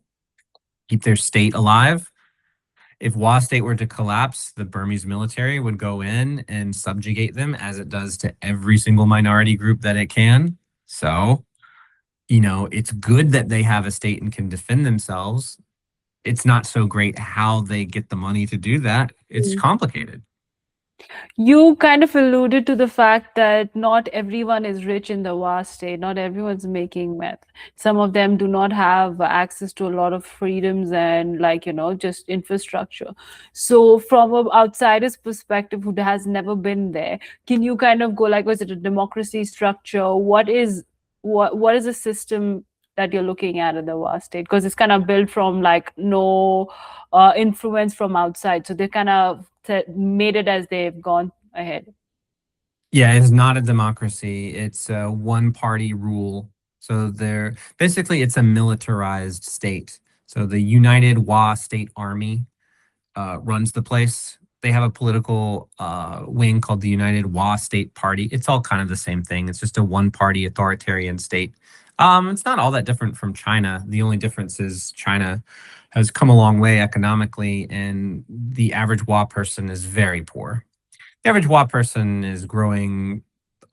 keep their state alive. If Wa state were to collapse, the Burmese military would go in and subjugate them, as it does to every single minority group that it can. So, it's good that they have a state and can defend themselves. It's not so great how they get the money to do that. It's complicated. You kind of alluded to the fact that not everyone is rich in the vast state. Not everyone's making meth. Some of them do not have access to a lot of freedoms and, like, just infrastructure. So, from an outsider's perspective who has never been there, can you kind of go like, was it a democracy structure? What is the system that you're looking at the vast state? Because it's kind of built from like no influence from outside. So they kind of made it as they've gone ahead. Yeah, it's not a democracy. It's a one party rule. So they're basically it's a militarized state. So the United Wa State Army runs the place. They have a political wing called the United Wa State Party. It's all kind of the same thing. It's just a one party authoritarian state. It's not all that different from China. The only difference is China has come a long way economically, and the average Wa person is very poor. The average Wa person is growing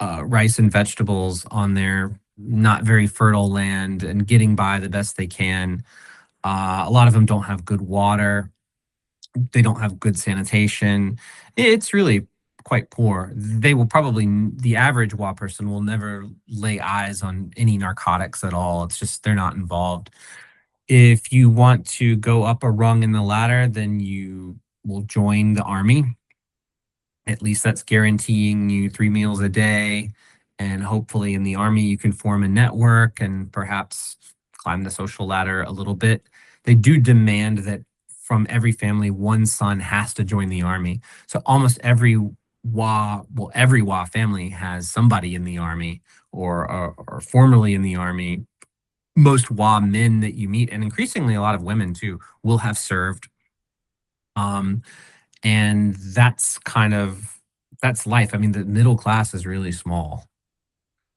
rice and vegetables on their not very fertile land and getting by the best they can. A lot of them don't have good water. They don't have good sanitation. It's really quite poor. They will probably, the average Wa person will never lay eyes on any narcotics at all. It's just they're not involved. If you want to go up a rung in the ladder, then you will join the army. At least that's guaranteeing you 3 meals a day. And hopefully in the army, you can form a network and perhaps climb the social ladder a little bit. They do demand that from every family, one son has to join the army. So almost every Wa family has somebody in the army, or formerly in the army. Most Wa men that you meet, and increasingly a lot of women too, will have served. Um, and that's life. I mean, the middle class is really small,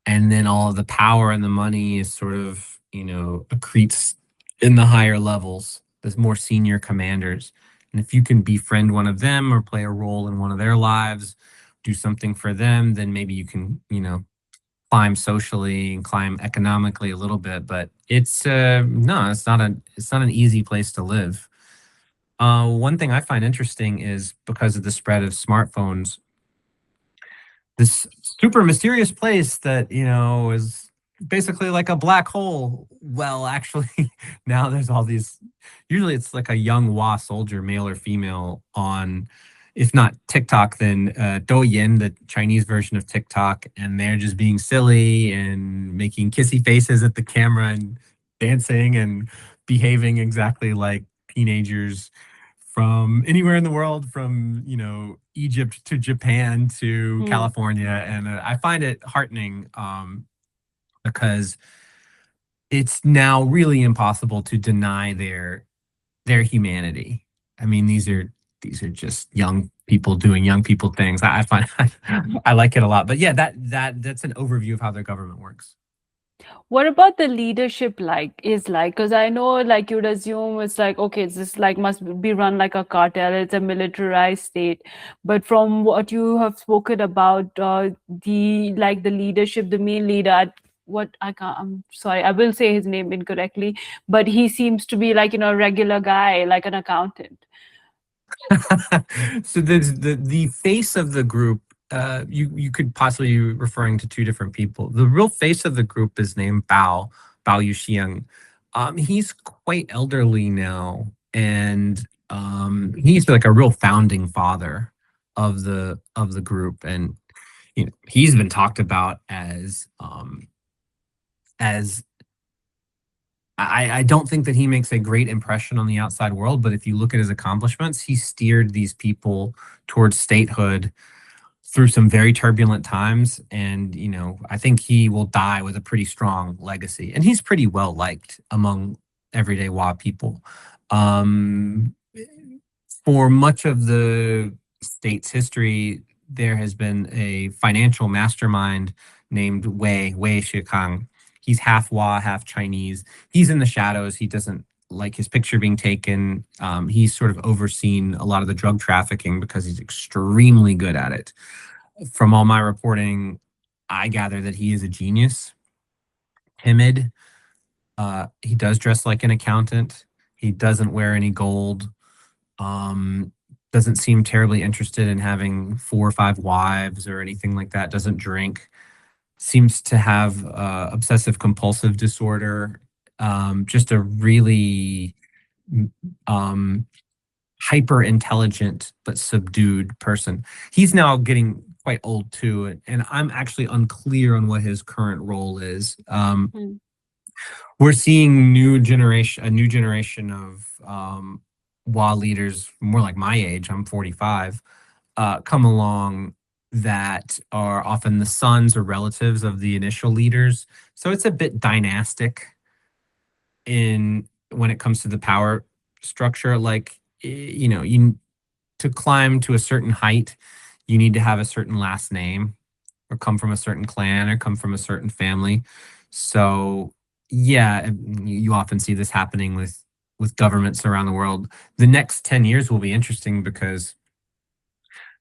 and then all of the power and the money is sort of accretes in the higher levels. There's more senior commanders, and if you can befriend one of them or play a role in one of their lives, do something for them, then maybe you can climb socially and climb economically a little bit. But it's no, it's not an easy place to live. One thing I find interesting is, because of the spread of smartphones, this super mysterious place that is basically like a black hole. Well, actually, now there's all these. Usually, it's like a young Wa soldier, male or female, on, if not TikTok, then Douyin, the Chinese version of TikTok, and they're just being silly and making kissy faces at the camera and dancing and behaving exactly like teenagers from anywhere in the world, from Egypt to Japan to Hmm. California. And I find it heartening, because it's now really impossible to deny their humanity. I mean, these are just young people doing young people things. I find I like it a lot. But yeah, that's an overview of how their government works. What about the leadership like? Because I know, like, you'd assume it's like, okay, it's just like must be run like a cartel. It's a militarized state. But from what you have spoken about, the leadership, the main leader, what I can't, I'm sorry, I will say his name incorrectly, but he seems to be like, a regular guy, like an accountant. So there's the face of the group. You could possibly be referring to two different people. The real face of the group is named Bao Yuxiang. He's quite elderly now, and he's like a real founding father. of the group. And he's been talked about as I don't think that he makes a great impression on the outside world, but if you look at his accomplishments, he steered these people towards statehood through some very turbulent times. And, I think he will die with a pretty strong legacy. And he's pretty well liked among everyday WA people. Um, for much of the state's history, there has been a financial mastermind named Wei Shikang. He's half Wa, half Chinese. He's in the shadows. He doesn't like his picture being taken. He's sort of overseen a lot of the drug trafficking because he's extremely good at it. From all my reporting, I gather that he is a genius, timid. He does dress like an accountant. He doesn't wear any gold. Um, doesn't seem terribly interested in having 4 or 5 wives or anything like that. Doesn't drink. Seems to have obsessive compulsive disorder. Just a really um, hyper intelligent but subdued person. He's now getting quite old too, and I'm actually unclear on what his current role is. Mm. We're seeing a new generation of WA leaders, more like my age. I'm 45. Come along that are often the sons or relatives of the initial leaders. So it's a bit dynastic in when it comes to the power structure. Like, you to climb to a certain height, you need to have a certain last name or come from a certain clan or come from a certain family. So yeah, you often see this happening with governments around the world. The next 10 years will be interesting because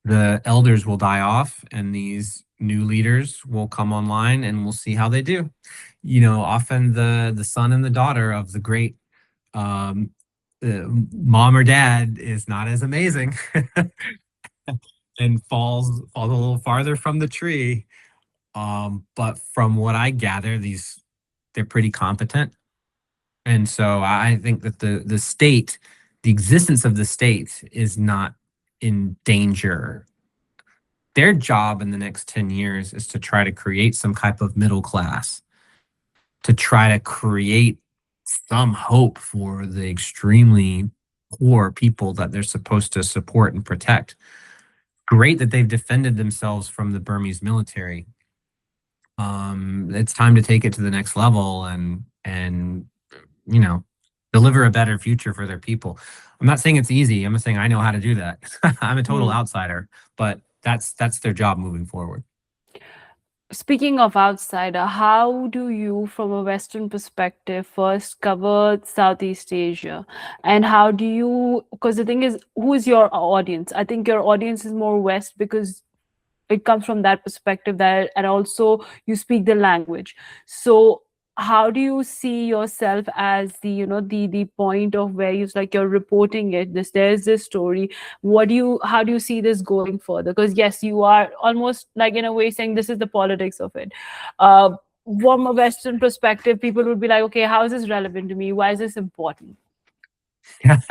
the elders will die off and these new leaders will come online and we'll see how they do. Often the son and the daughter of the great um, mom or dad is not as amazing and falls a little farther from the tree. But from what I gather, they're pretty competent. And so I think that the existence of the state is not in danger. Their job in the next 10 years is to try to create some type of middle class, to try to create some hope for the extremely poor people that they're supposed to support and protect. Great that they've defended themselves from the Burmese military. It's time to take it to the next level and you know deliver a better future for their people. I'm not saying it's easy. I'm not saying I know how to do that. I'm a total Mm. outsider, but that's their job moving forward. Speaking of outsider, how do you, from a Western perspective, first cover Southeast Asia? And how do you, because the thing is, who is your audience? I think your audience is more West because it comes from that perspective, that and also you speak the language. So how do you see yourself as the the point of where you're reporting it, there's this story, how do you see this going further? Because yes, you are almost like in a way saying this is the politics of it. uh from a Western perspective, people would be like, okay, how is this relevant to me? Why is this important? Yeah,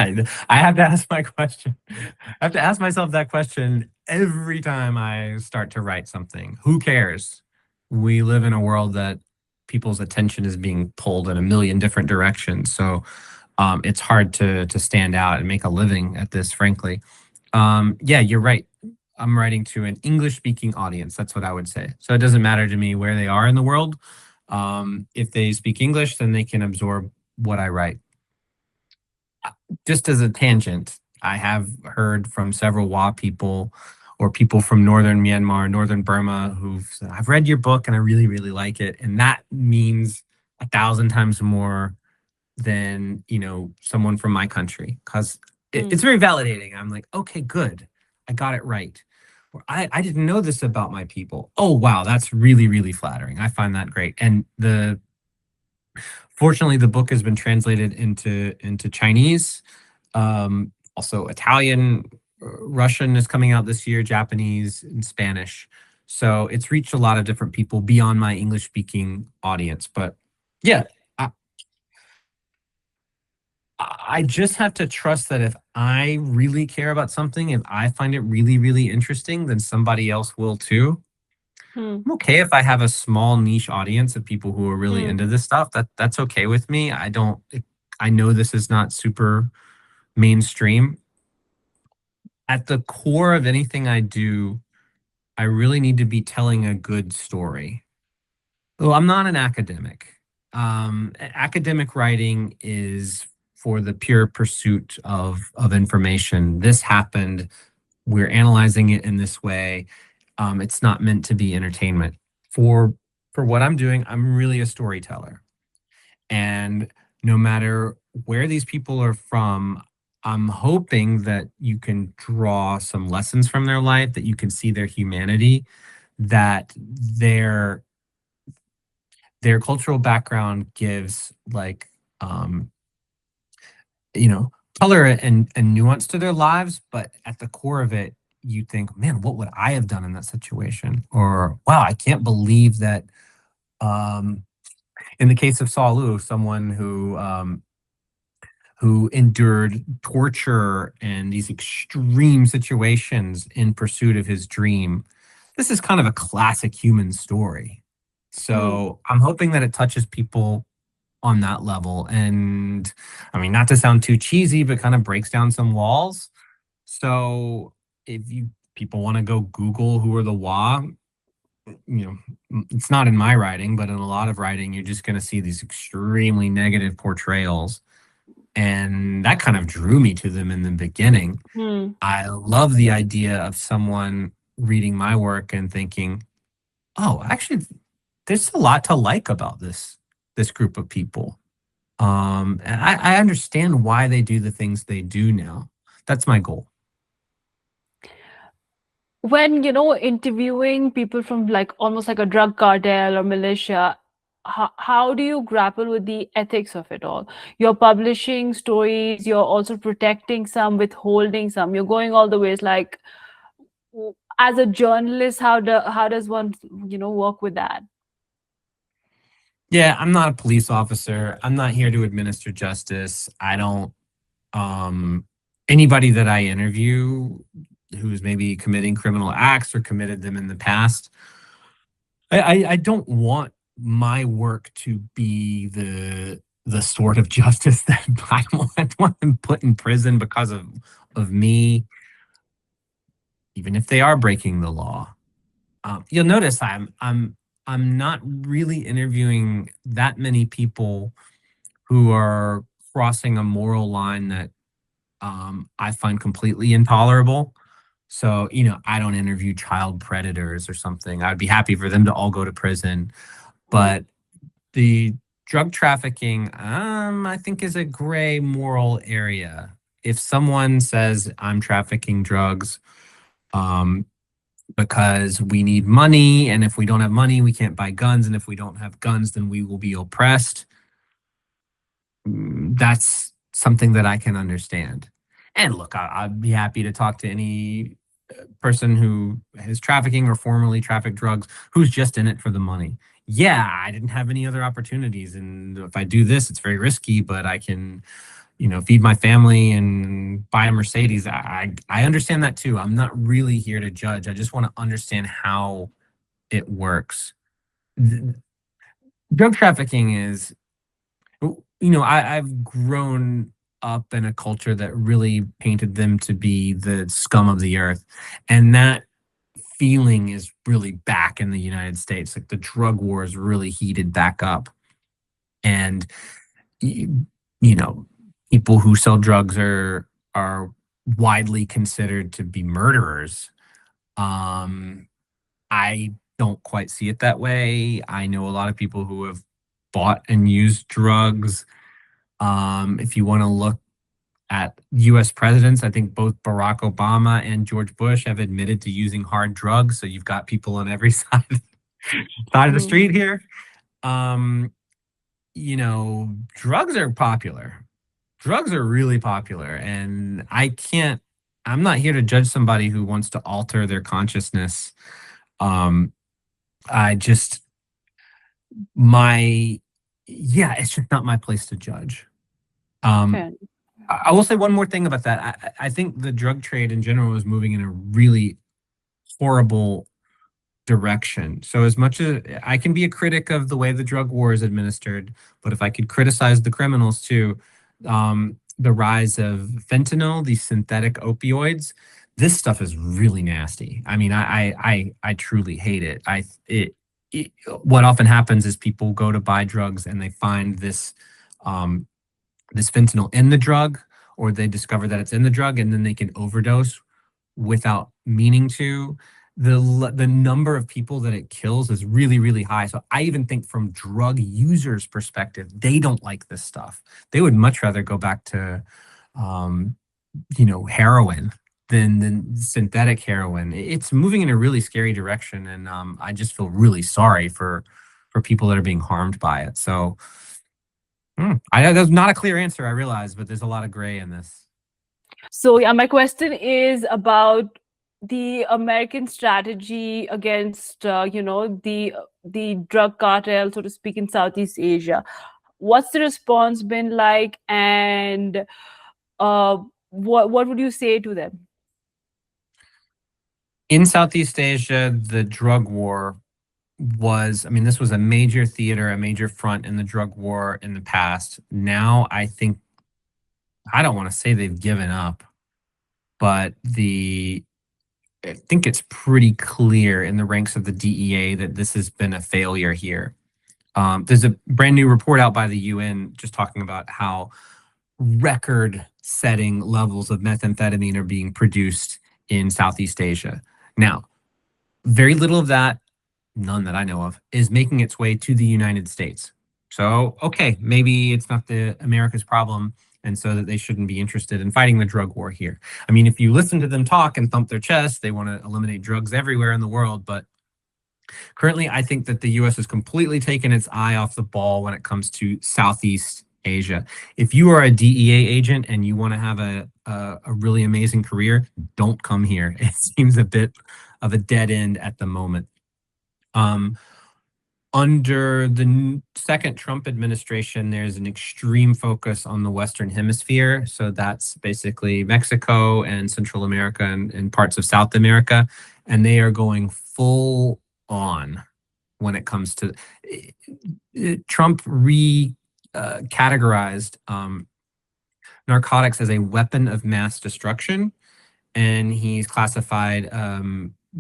I have to ask my question. I have to ask myself that question every time I start to write something. Who cares? We live in a world that people's attention is being pulled in a million different directions. So it's hard to stand out and make a living at this, frankly. Yeah, you're right. I'm writing to an English speaking audience. That's what I would say. So it doesn't matter to me where they are in the world. If they speak English, then they can absorb what I write. Just as a tangent, I have heard from several WA people or people from northern Myanmar, northern Burma, who've said, I've read your book and I really, really like it. And that means 1,000 times more than, someone from my country. Because it's Mm. very validating. I'm like, okay, good. I got it right. Or I didn't know this about my people. Oh, wow, that's really, really flattering. I find that great. And fortunately, the book has been translated into Chinese, also Italian, Russian is coming out this year, Japanese, and Spanish. So it's reached a lot of different people beyond my English speaking audience. But yeah, I, I just have to trust that if I really care about something, if I find it really, really interesting, then somebody else will too. Hmm. I'm okay if I have a small niche audience of people who are really Hmm. into this stuff. That's okay with me. I know this is not super mainstream. At the core of anything I do, I really need to be telling a good story. Well, I'm not an academic. Academic writing is for the pure pursuit of information. This happened. We're analyzing it in this way. It's not meant to be entertainment. For for what I'm doing, I'm really a storyteller. And no matter where these people are from, I'm hoping that you can draw some lessons from their life, that you can see their humanity, that their cultural background gives um, you know, color and nuance to their lives, but at the core of it, you think, man, what would I have done in that situation? Or wow, I can't believe that um in the case of Saulu, someone who endured torture and these extreme situations in pursuit of his dream. This is kind of a classic human story. Hmm. So I'm hoping that it touches people on that level. And I mean, not to sound too cheesy, but kind of breaks down some walls. So if you people want to go Google who are the Wa, you know, it's not in my writing, but in a lot of writing, you're just going to see these extremely negative portrayals. And that kind of drew me to them in the beginning. Hmm. I love the idea of someone reading my work and thinking, oh, actually, there's a lot to like about this group of people. And I understand why they do the things they do now. That's my goal. When, interviewing people from like almost like a drug cartel or militia, how do you grapple with the ethics of it all? You're publishing stories, you're also protecting some, withholding some. You're going all the ways. Like, as a journalist, how does one, work with that? Yeah, I'm not a police officer. I'm not here to administer justice. I don't um anybody that I interview who's maybe committing criminal acts or committed them in the past, I don't want my work to be the sort of justice that I want them put in prison because of me, even if they are breaking the law. You'll notice I'm not really interviewing that many people who are crossing a moral line that I find completely intolerable. So, I don't interview child predators or something. I'd be happy for them to all go to prison. Hmm. But the drug trafficking, I think is a gray moral area. If someone says I'm trafficking drugs, um, because we need money, and if we don't have money, we can't buy guns, and if we don't have guns, then we will be oppressed. That's something that I can understand. And look, I'd be happy to talk to any person who is trafficking or formerly trafficked drugs who's just in it for the money. Yeah, I didn't have any other opportunities. And if I do this, it's very risky, but I can, feed my family and buy a Mercedes. I understand that too. I'm not really here to judge. I just want to understand how it works. Drug trafficking is, I've grown up in a culture that really painted them to be the scum of the earth. And that feeling is really back in the United States. Like the drug war is really heated back up. And, you, you know, people who sell drugs are widely considered to be murderers. Um, I don't quite see it that way. I know a lot of people who have bought and used drugs. If you want to look at US presidents, I think both Barack Obama and George Bush have admitted to using hard drugs. So you've got people on every side of the Hmm. street here. Um, Drugs are popular. Drugs are really popular. And I'm not here to judge somebody who wants to alter their consciousness. Um, I just, my, yeah, it's just not my place to judge. Um, Fair. I will say one more thing about that. I think the drug trade in general is moving in a really horrible direction. So as much as I can be a critic of the way the drug war is administered, but if I could criticize the criminals too, the rise of fentanyl, these synthetic opioids, this stuff is really nasty. I mean, I truly hate it. It what often happens is people go to buy drugs and they find um, this fentanyl in the drug, or they discover that it's in the drug, and then they can overdose without meaning to. The number of people that it kills is really, really high. So I even think from drug users' perspective, they don't like this stuff. They would much rather go back to, um, heroin than synthetic heroin. It's moving in a really scary direction, and I just feel really sorry for people that are being harmed by it. So that's not a clear answer, I realize, but there's a lot of gray in this. So yeah, my question is about the American strategy against, the drug cartel, so to speak, in Southeast Asia. What's the response been like, and uh, what would you say to them? In Southeast Asia, the drug war I mean, this was a major theater, a major front in the drug war in the past. Now, I don't want to say they've given up, but I think it's pretty clear in the ranks of the DEA that this has been a failure here. There's a brand new report out by the UN just talking about how record-setting levels of methamphetamine are being produced in Southeast Asia. Now, very little of that, none that I know of, is making its way to the United States. So, okay, maybe it's not the America's problem, and so that they shouldn't be interested in fighting the drug war here. I mean, if you listen to them talk and thump their chest, they want to eliminate drugs everywhere in the world. But currently, I think that the US has completely taken its eye off the ball when it comes to Southeast Asia. If you are a DEA agent and you want to have a really amazing career, don't come here. It seems a bit of a dead end at the moment. Under the second Trump administration, there's an extreme focus on the Western Hemisphere. So that's basically Mexico and Central America and parts of South America. And they are going full on when it comes to Trump categorized narcotics as a weapon of mass destruction. And he's classified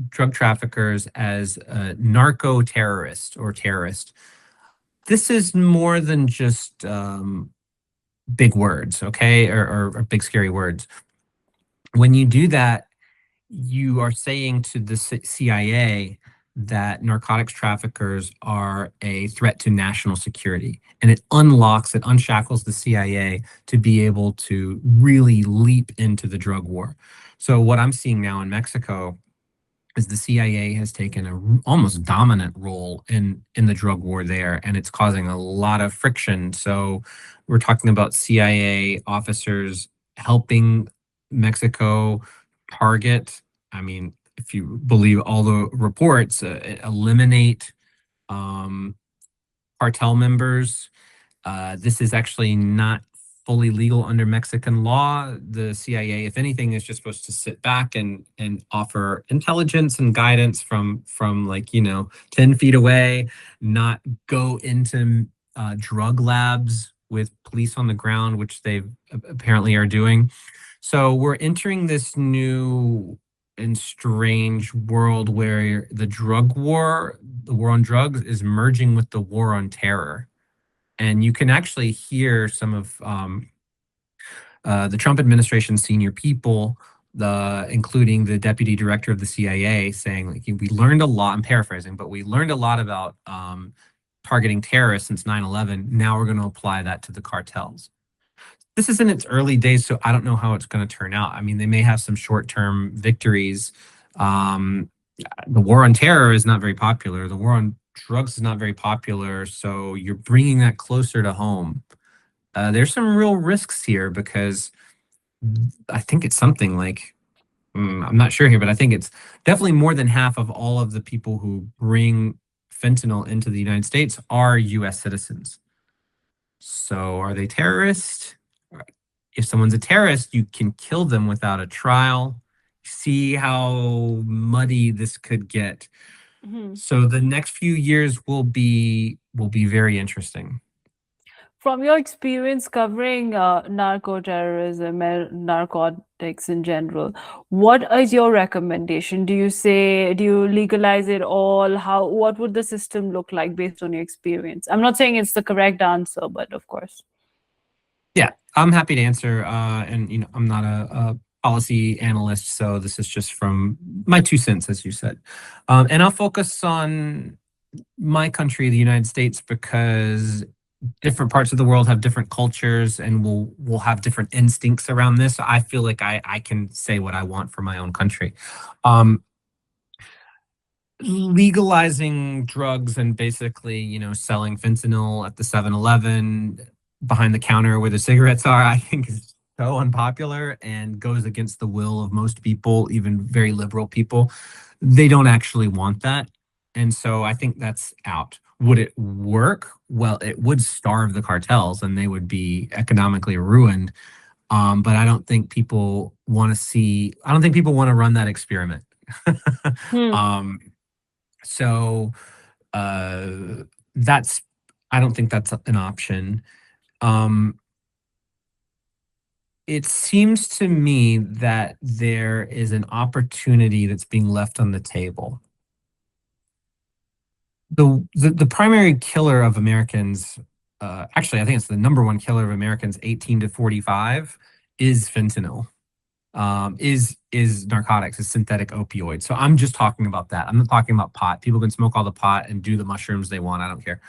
drug traffickers as narco terrorist or terrorist. This is more than just big words, okay, or big scary words. When you do that, you are saying to the CIA that narcotics traffickers are a threat to national security. And it unshackles the CIA to be able to really leap into the drug war. So what I'm seeing now in Mexico is the CIA has taken a almost dominant role in the drug war there, and it's causing a lot of friction. So we're talking about CIA officers helping Mexico target, I mean, if you believe all the reports, eliminate cartel members. This is actually not fully legal under Mexican law. The CIA, if anything, is just supposed to sit back and offer intelligence and guidance from like 10 feet away, not go into drug labs with police on the ground, which they apparently are doing. So we're entering this new and strange world where the war on drugs, is merging with the war on terror. And you can actually hear some of the Trump administration senior people, including the deputy director of the CIA, saying, like, we learned a lot, I'm paraphrasing, but we learned a lot about targeting terrorists since 9/11. Now we're going to apply that to the cartels. This is in its early days, so I don't know how it's going to turn out. I mean, they may have some short-term victories. The war on terror is not very popular. The war on drugs is not very popular. So you're bringing that closer to home. There's some real risks here because I think it's something like, I'm not sure here, but I think it's definitely more than half of all of the people who bring fentanyl into the United States are US citizens. So are they terrorists? if someone's a terrorist, you can kill them without a trial. See how muddy this could get. Mhm. So the next few years will be very interesting. From your experience covering narco-terrorism and narcotics in general, what is your recommendation? Do you legalize it all? What would the system look like based on your experience? I'm not saying it's the correct answer, but of course. Yeah, I'm happy to answer. And I'm not a policy analyst, so this is just from my 2 cents, as you said. And I'll focus on my country, the United States, because different parts of the world have different cultures and will have different instincts around this. So I feel like I can say what I want for my own country. Um, Legalizing drugs and basically, selling fentanyl at the 7-Eleven behind the counter where the cigarettes are, I think is so unpopular and goes against the will of most people, even very liberal people. They don't actually want that. And so I think that's out. Would it work? Well, it would starve the cartels and they would be economically ruined. But I don't think people want to run that experiment. Hmm. um, so uh, that's I don't think that's an option. Um, it seems to me that there is an opportunity that's being left on the table. The primary killer of Americans, actually, I think it's the number one killer of Americans 18 to 45, is fentanyl. Is narcotics, is synthetic opioids. So I'm just talking about that. I'm not talking about pot. People can smoke all the pot and do the mushrooms they want. I don't care.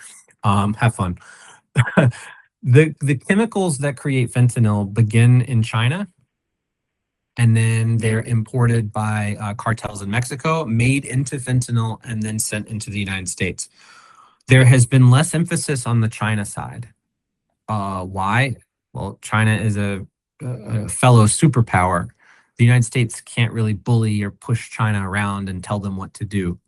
Have fun. The chemicals that create fentanyl begin in China, and then they're imported by cartels in Mexico, made into fentanyl, and then sent into the United States. There has been less emphasis on the China side. Why? Well, China is a fellow superpower. The United States can't really bully or push China around and tell them what to do.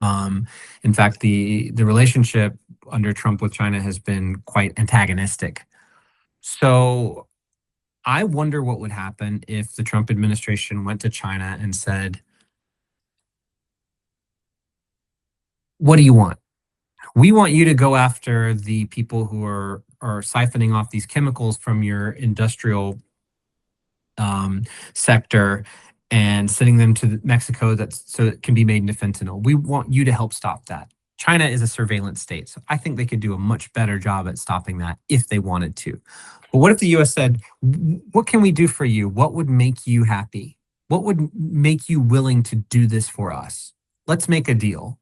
Um, in fact, the relationship under Trump with China has been quite antagonistic. So I wonder what would happen if the Trump administration went to China and said, "What do you want? We want you to go after the people who are siphoning off these chemicals from your industrial sector and sending them to Mexico so it can be made into fentanyl. We want you to help stop that." China is a surveillance state, so I think they could do a much better job at stopping that if they wanted to. But what if the US said, "What can we do for you? What would make you happy? What would make you willing to do this for us? Let's make a deal."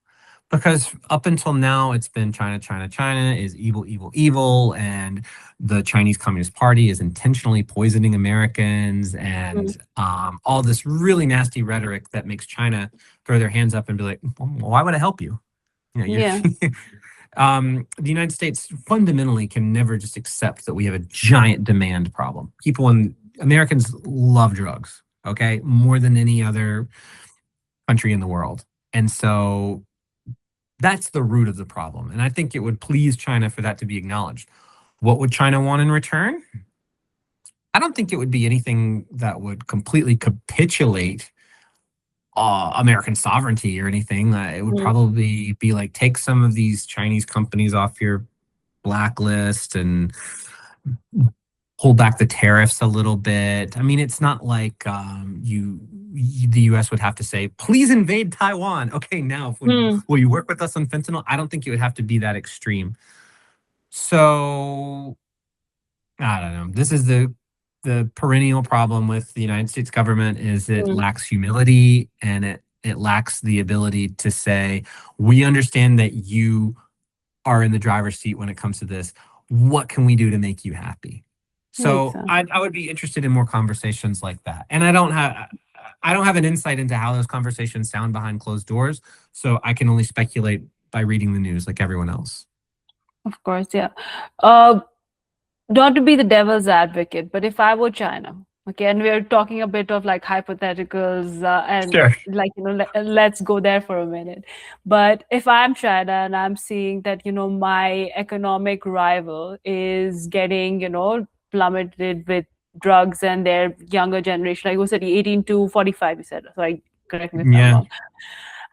Because up until now, it's been China, China, China is evil, evil, evil. And the Chinese Communist Party is intentionally poisoning Americans and Hmm. all this really nasty rhetoric that makes China throw their hands up and be like, "Well, why would I help you? You're Yeah. the United States fundamentally can never just accept that we have a giant demand problem. Americans love drugs, okay, more than any other country in the world. And so that's the root of the problem. And I think it would please China for that to be acknowledged. What would China want in return? I don't think it would be anything that would completely capitulate American sovereignty or anything. It would Hmm. probably be like, take some of these Chinese companies off your blacklist and hold back the tariffs a little bit. I mean, it's not like the U.S. would have to say, "Please invade Taiwan." Okay, now Hmm. will you work with us on fentanyl? I don't think it would have to be that extreme. So I don't know. This is the perennial problem with the United States government is it Hmm. lacks humility and it lacks the ability to say, "We understand that you are in the driver's seat when it comes to this. What can we do to make you happy?" Makes So sense. I would be interested in more conversations like that. And I don't have an insight into how those conversations sound behind closed doors. So I can only speculate by reading the news like everyone else. Of course, yeah. Uh, Not to be the devil's advocate, but if I were China, okay, and we're talking a bit of like hypotheticals, and Sure. like, let's go there for a minute. But if I'm China and I'm seeing that, my economic rival is getting, plummeted with drugs and their younger generation. Like, was it 18 to 45? You said. Sorry, correct me if I'm Yeah. wrong.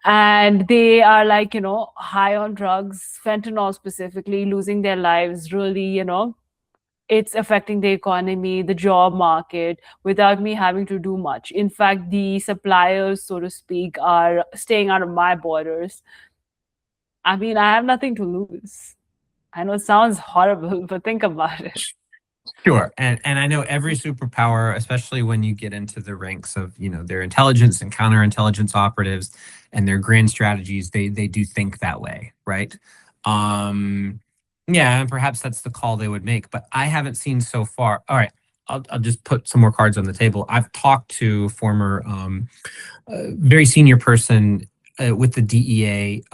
And they are like, high on drugs, fentanyl specifically, losing their lives. Really, it's affecting the economy, the job market, without me having to do much. In fact, the suppliers, so to speak, are staying out of my borders. I mean, I have nothing to lose. I know it sounds horrible, but think about it. Sure. And I know every superpower, especially when you get into the ranks of, their intelligence and counterintelligence operatives and their grand strategies, they do think that way, right? Um, yeah, and perhaps that's the call they would make, but I haven't seen so far. All right, I'll just put some more cards on the table. I've talked to former very senior person with the DEA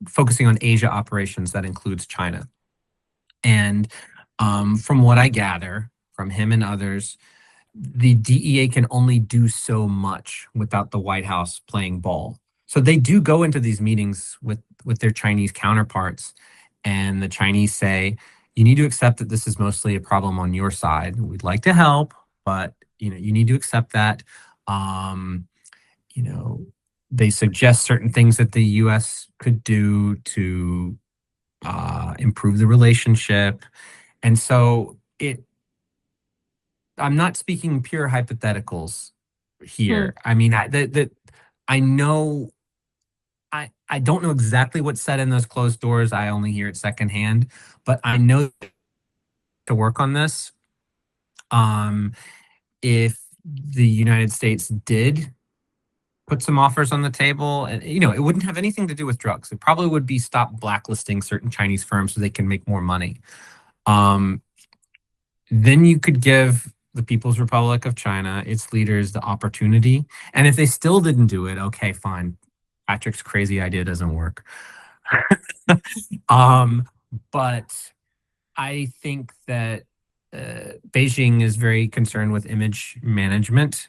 focusing on Asia operations that includes China. And from what I gather from him and others, the DEA can only do so much without the White House playing ball. So they do go into these meetings with their Chinese counterparts, and the Chinese say, "You need to accept that this is mostly a problem on your side. We'd like to help, but you need to accept that." Um, you know, they suggest certain things that the U.S. could do to improve the relationship. And so I'm not speaking pure hypotheticals Hmm. here. I mean, I know, I don't know exactly what's said in those closed doors. I only hear it secondhand, but I know to work on this. Um, if the United States did put some offers on the table, and it wouldn't have anything to do with drugs. It probably would be stop blacklisting certain Chinese firms so they can make more money. Um, then you could give the People's Republic of China, its leaders, the opportunity. And if they still didn't do it, okay, fine. Patrick's crazy idea doesn't work. um, but I think that Beijing is very concerned with image management,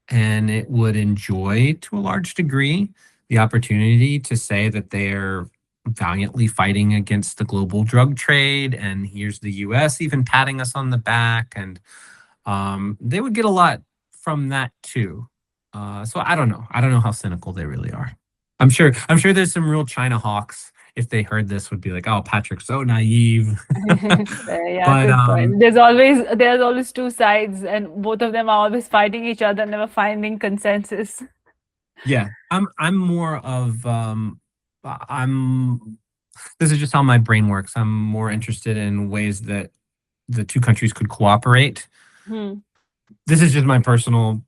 and it would enjoy, to a large degree, the opportunity to say that they're valiantly fighting against the global drug trade, and here's the US even patting us on the back, and they would get a lot from that too. So I don't know. I don't know how cynical they really are. I'm sure there's some real China hawks, if they heard this, would be like, "Oh, Patrick's so naive." Yeah, But good point. There's always two sides, and both of them are always fighting each other, never finding consensus. yeah, I'm more of I'm this is just how my brain works. I'm more interested in ways that the two countries could cooperate. Hmm. This is just my personal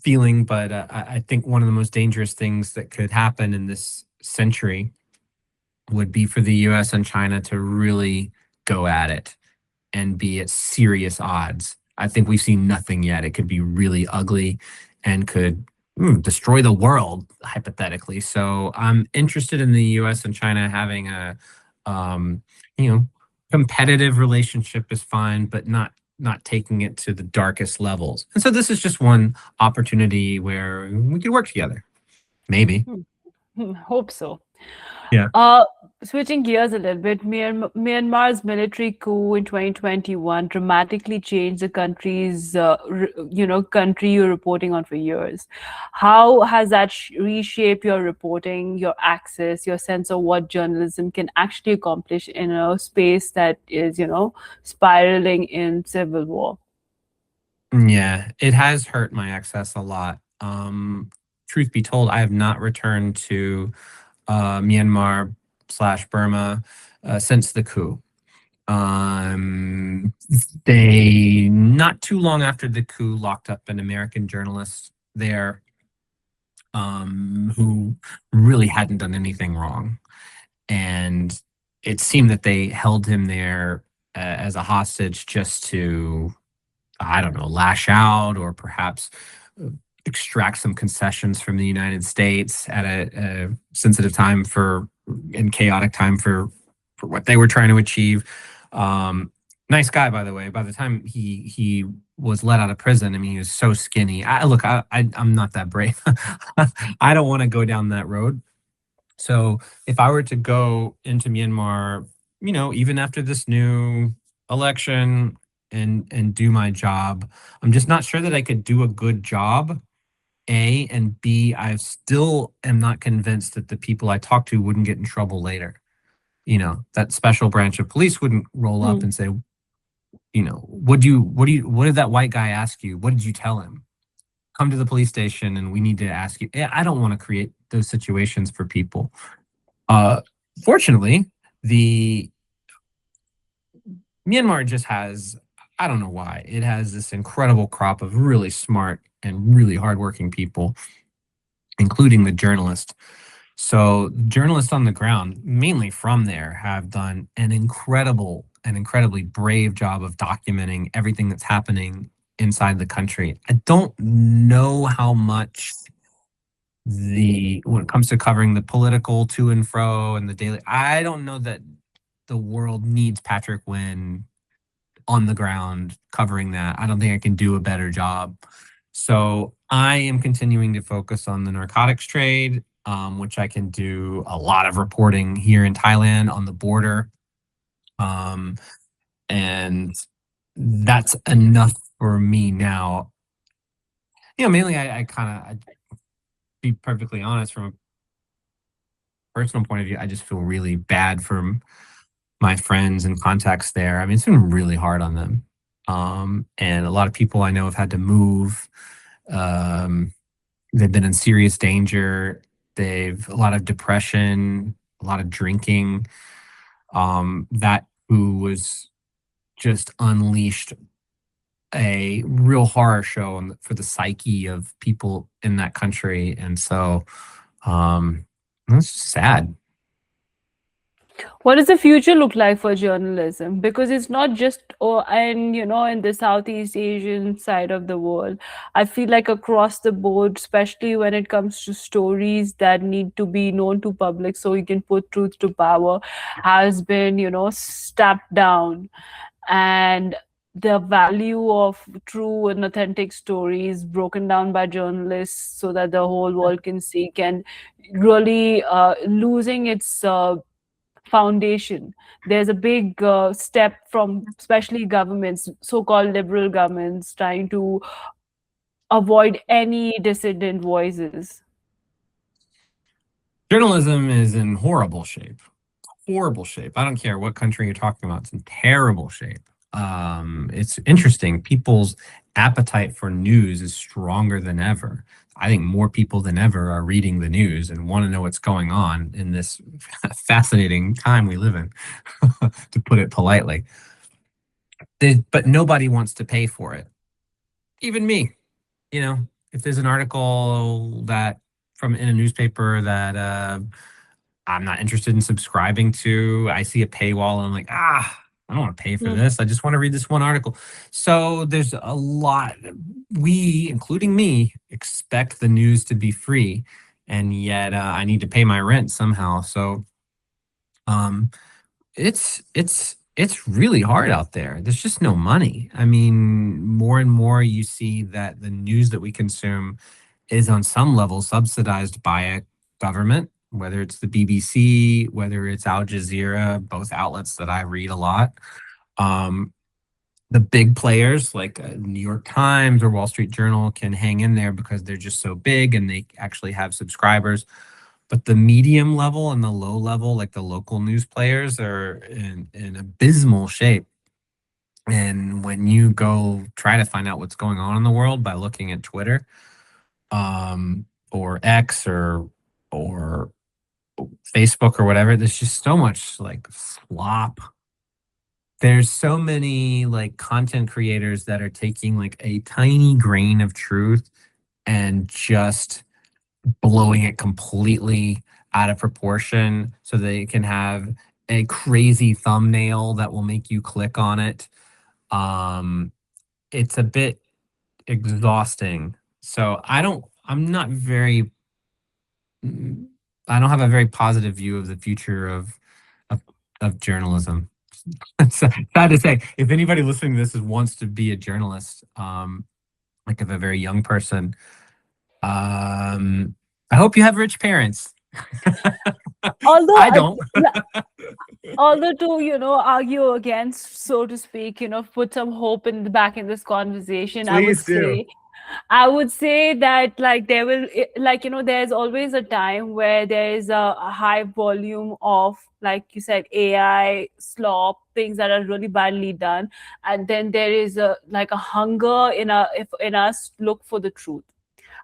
feeling, but I think one of the most dangerous things that could happen in this century would be for the US and China to really go at it and be at serious odds. I think we've seen nothing yet. It could be really ugly and could destroy the world, hypothetically. So I'm interested in the US and China having um, you know, competitive relationship is fine, but not taking it to the darkest levels. And so this is just one opportunity where we could work together. Maybe. Hope so. Yeah. Uh, Switching gears a little bit, Myanmar's military coup in 2021 dramatically changed the country you're reporting on for years. How has that reshaped your reporting, your access, your sense of what journalism can actually accomplish in a space that is, spiraling in civil war? Yeah, it has hurt my access a lot. Truth be told, I have not returned to Myanmar slash Burma since the coup. Um, they, not too long after the coup, locked up an American journalist there who really hadn't done anything wrong. And it seemed that they held him there as a hostage just to, I don't know, lash out or perhaps uh, extract some concessions from the United States at a sensitive time for and chaotic time for what they were trying to achieve. Nice guy, by the way. By the time he was let out of prison, I mean, he was so skinny. I'm not that brave. I don't want to go down that road. So if I were to go into Myanmar, even after this new election and do my job. I'm just not sure that I could do a good job. A and B, I still am not convinced that the people I talk to wouldn't get in trouble later. That special branch of police wouldn't roll up Hmm. and say, what did that white guy ask you? What did you tell him? Come to the police station and we need to ask you. I don't want to create those situations for people. Uh, Fortunately, the Myanmar just has, I don't know why, it has this incredible crop of really smart and really hardworking people, including the journalists. So journalists on the ground, mainly from there, have done an incredibly brave job of documenting everything that's happening inside the country. I don't know how much when it comes to covering the political to and fro and the daily, I don't know that the world needs Patrick Winn on the ground covering that. I don't think I can do a better job. So I am continuing to focus on the narcotics trade, which I can do a lot of reporting here in Thailand on the border. Um, and that's enough for me now. Mainly I kind of, be perfectly honest, from a personal point of view, I just feel really bad for my friends and contacts there. I mean, it's been really hard on them. And a lot of people I know have had to move. Um, they've been in serious danger. They've a lot of depression, a lot of drinking. That who was just unleashed a real horror show for the psyche of people in that country. And so it's sad. What does the future look like for journalism? Because it's not just, oh, and in the Southeast Asian side of the world, I feel like across the board, especially when it comes to stories that need to be known to public so you can put truth to power, has been, stepped down. And the value of true and authentic stories broken down by journalists so that the whole world can see can really losing its foundation. There's a big step from especially governments, so-called liberal governments, trying to avoid any dissident voices. Journalism is in horrible shape. Horrible shape. I don't care what country you're talking about. It's in terrible shape. It's interesting. People's appetite for news is stronger than ever. I think more people than ever are reading the news and want to know what's going on in this fascinating time we live in, to put it politely. But nobody wants to pay for it. Even me. If there's an article that from in a newspaper that I'm not interested in subscribing to. I see a paywall and I'm like, I don't want to pay for Hmm. this. I just want to read this one article. So there's a lot. We, including me, expect the news to be free, and yet I need to pay my rent somehow. So um, it's really hard out there. There's just no money. I mean, more and more you see that the news that we consume is on some level subsidized by a government, whether it's the BBC, whether it's Al Jazeera, both outlets that I read a lot. Um, the big players like New York Times or Wall Street Journal can hang in there because they're just so big and they actually have subscribers. But the medium level and the low level, like the local news players, are in abysmal shape. And when you go try to find out what's going on in the world by looking at Twitter, or X or Facebook or whatever, there's just so much like slop. There's so many like content creators that are taking like a tiny grain of truth and just blowing it completely out of proportion so they can have a crazy thumbnail that will make you click on it. Um, it's a bit exhausting. So I'm not very, mm, I don't have a very positive view of the future of, of journalism. It's sad to say. If anybody listening to this wants to be a journalist, like if a very young person, I hope you have rich parents. Although I don't. although to argue against, so to speak, put some hope in the back in this conversation, I would Please do. say that, like, there will like, there's always a time where there is a high volume of, like you said, AI slop things that are really badly done, and then there is a, like, a hunger in us look for the truth.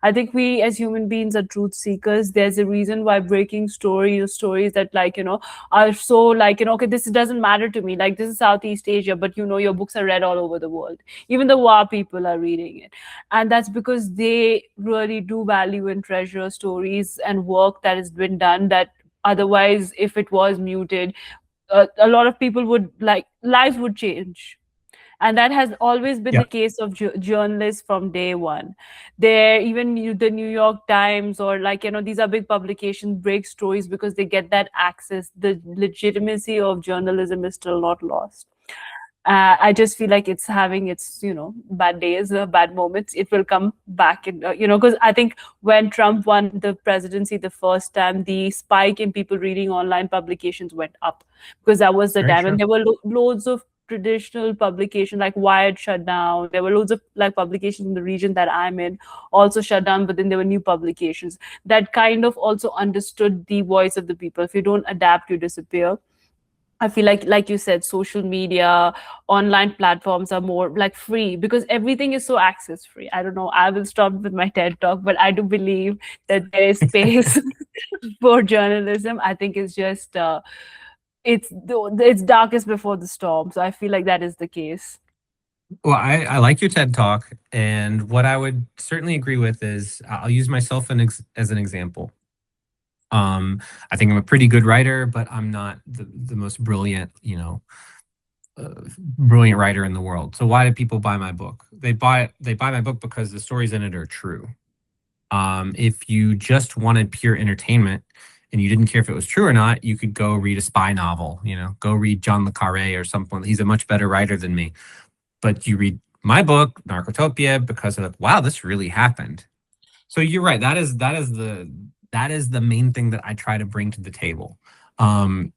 I think we as human beings are truth seekers. There's a reason why breaking stories that, like, are so, like, okay, this doesn't matter to me. Like, this is Southeast Asia, but your books are read all over the world. Even the war people are reading it. And that's because they really do value and treasure stories and work that has been done, that otherwise, if it was muted, a lot of people would, like, lives would change. And that has always been Yeah, the case of journalists from day one. There, even the New York Times, or, like, these are big publications, break stories because they get that access. The legitimacy of journalism is still not lost. I just feel like it's having its, bad days, bad moments. It will come back, because I think when Trump won the presidency the first time, the spike in people reading online publications went up, because that was the very time, and true. there were loads of traditional publications like Wired shut down. There were loads of, like, publications in the region that I'm in also shut down, but then there were new publications that kind of also understood the voice of the people. If you don't adapt, you disappear. I feel like you said, social media, online platforms are more like free because everything is so access free. I don't know. I will stop with my TED talk, but I do believe that there is space for journalism. I think it's just it's darkest before the storm. So I feel like that is the case. Well, I like your TED talk, and what I would certainly agree with is I'll use myself as an example. Um, I think I'm a pretty good writer, but I'm not the most brilliant, brilliant writer in the world. So why do people buy my book? They buy my book because the stories in it are true. If you just wanted pure entertainment and you didn't care if it was true or not, you could go read a spy novel, go read John le Carre or something. He's a much better writer than me. But you read my book, Narcotopia, because of, wow, this really happened. So you're right. That is the main thing that I try to bring to the table. Um,